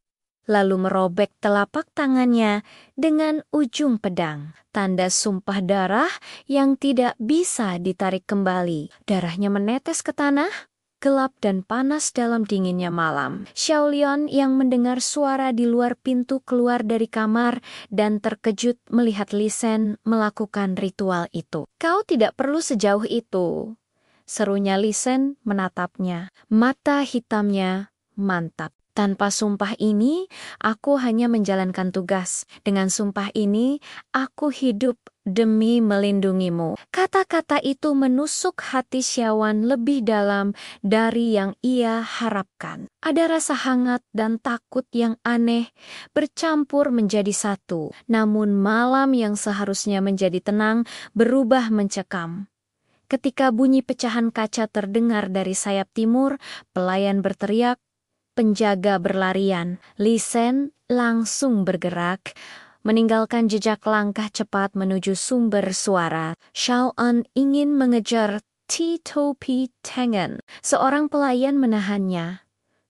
lalu merobek telapak tangannya dengan ujung pedang. Tanda sumpah darah yang tidak bisa ditarik kembali. Darahnya menetes ke tanah, gelap dan panas dalam dinginnya malam. Xiao Lian yang mendengar suara di luar pintu keluar dari kamar dan terkejut melihat Li Sen melakukan ritual itu. "Kau tidak perlu sejauh itu," serunya Li Sen menatapnya. Mata hitamnya mantap. "Tanpa sumpah ini, aku hanya menjalankan tugas. Dengan sumpah ini, aku hidup demi melindungimu." Kata-kata itu menusuk hati Xiaowan lebih dalam dari yang ia harapkan. Ada rasa hangat dan takut yang aneh bercampur menjadi satu. Namun malam yang seharusnya menjadi tenang berubah mencekam. Ketika bunyi pecahan kaca terdengar dari sayap timur, pelayan berteriak, penjaga berlarian. Li Sen langsung bergerak, meninggalkan jejak langkah cepat menuju sumber suara. Xiao An ingin mengejar Topi Tengen. Seorang pelayan menahannya.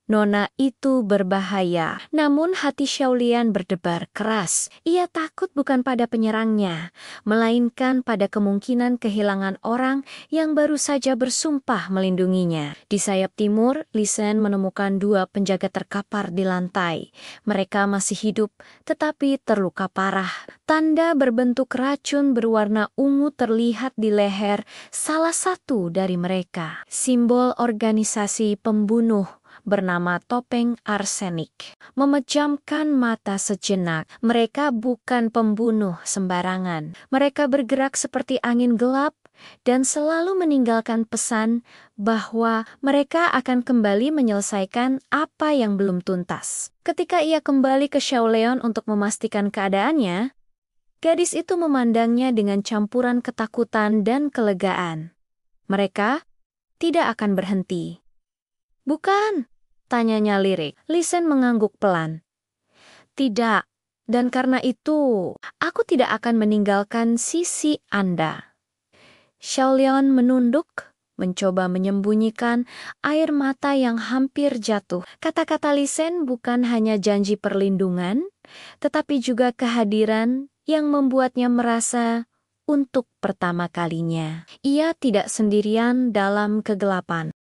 "Nona, itu berbahaya." Namun hati Xiao Lian berdebar keras. Ia takut bukan pada penyerangnya, melainkan pada kemungkinan kehilangan orang yang baru saja bersumpah melindunginya. Di sayap timur, Li Sen menemukan dua penjaga terkapar di lantai. Mereka masih hidup, tetapi terluka parah. Tanda berbentuk racun berwarna ungu terlihat di leher salah satu dari mereka. Simbol organisasi pembunuh bernama Topeng Arsenik. Memejamkan mata sejenak, mereka bukan pembunuh sembarangan. Mereka bergerak seperti angin gelap dan selalu meninggalkan pesan bahwa mereka akan kembali menyelesaikan apa yang belum tuntas. Ketika ia kembali ke Xiao Leon untuk memastikan keadaannya, gadis itu memandangnya dengan campuran ketakutan dan kelegaan. "Mereka tidak akan berhenti." "Bukan?" tanyanya lirik. Li Sen mengangguk pelan. "Tidak, dan karena itu, aku tidak akan meninggalkan sisi Anda." Xiao Lian menunduk, mencoba menyembunyikan air mata yang hampir jatuh. Kata-kata Li Sen bukan hanya janji perlindungan, tetapi juga kehadiran yang membuatnya merasa untuk pertama kalinya ia tidak sendirian dalam kegelapan.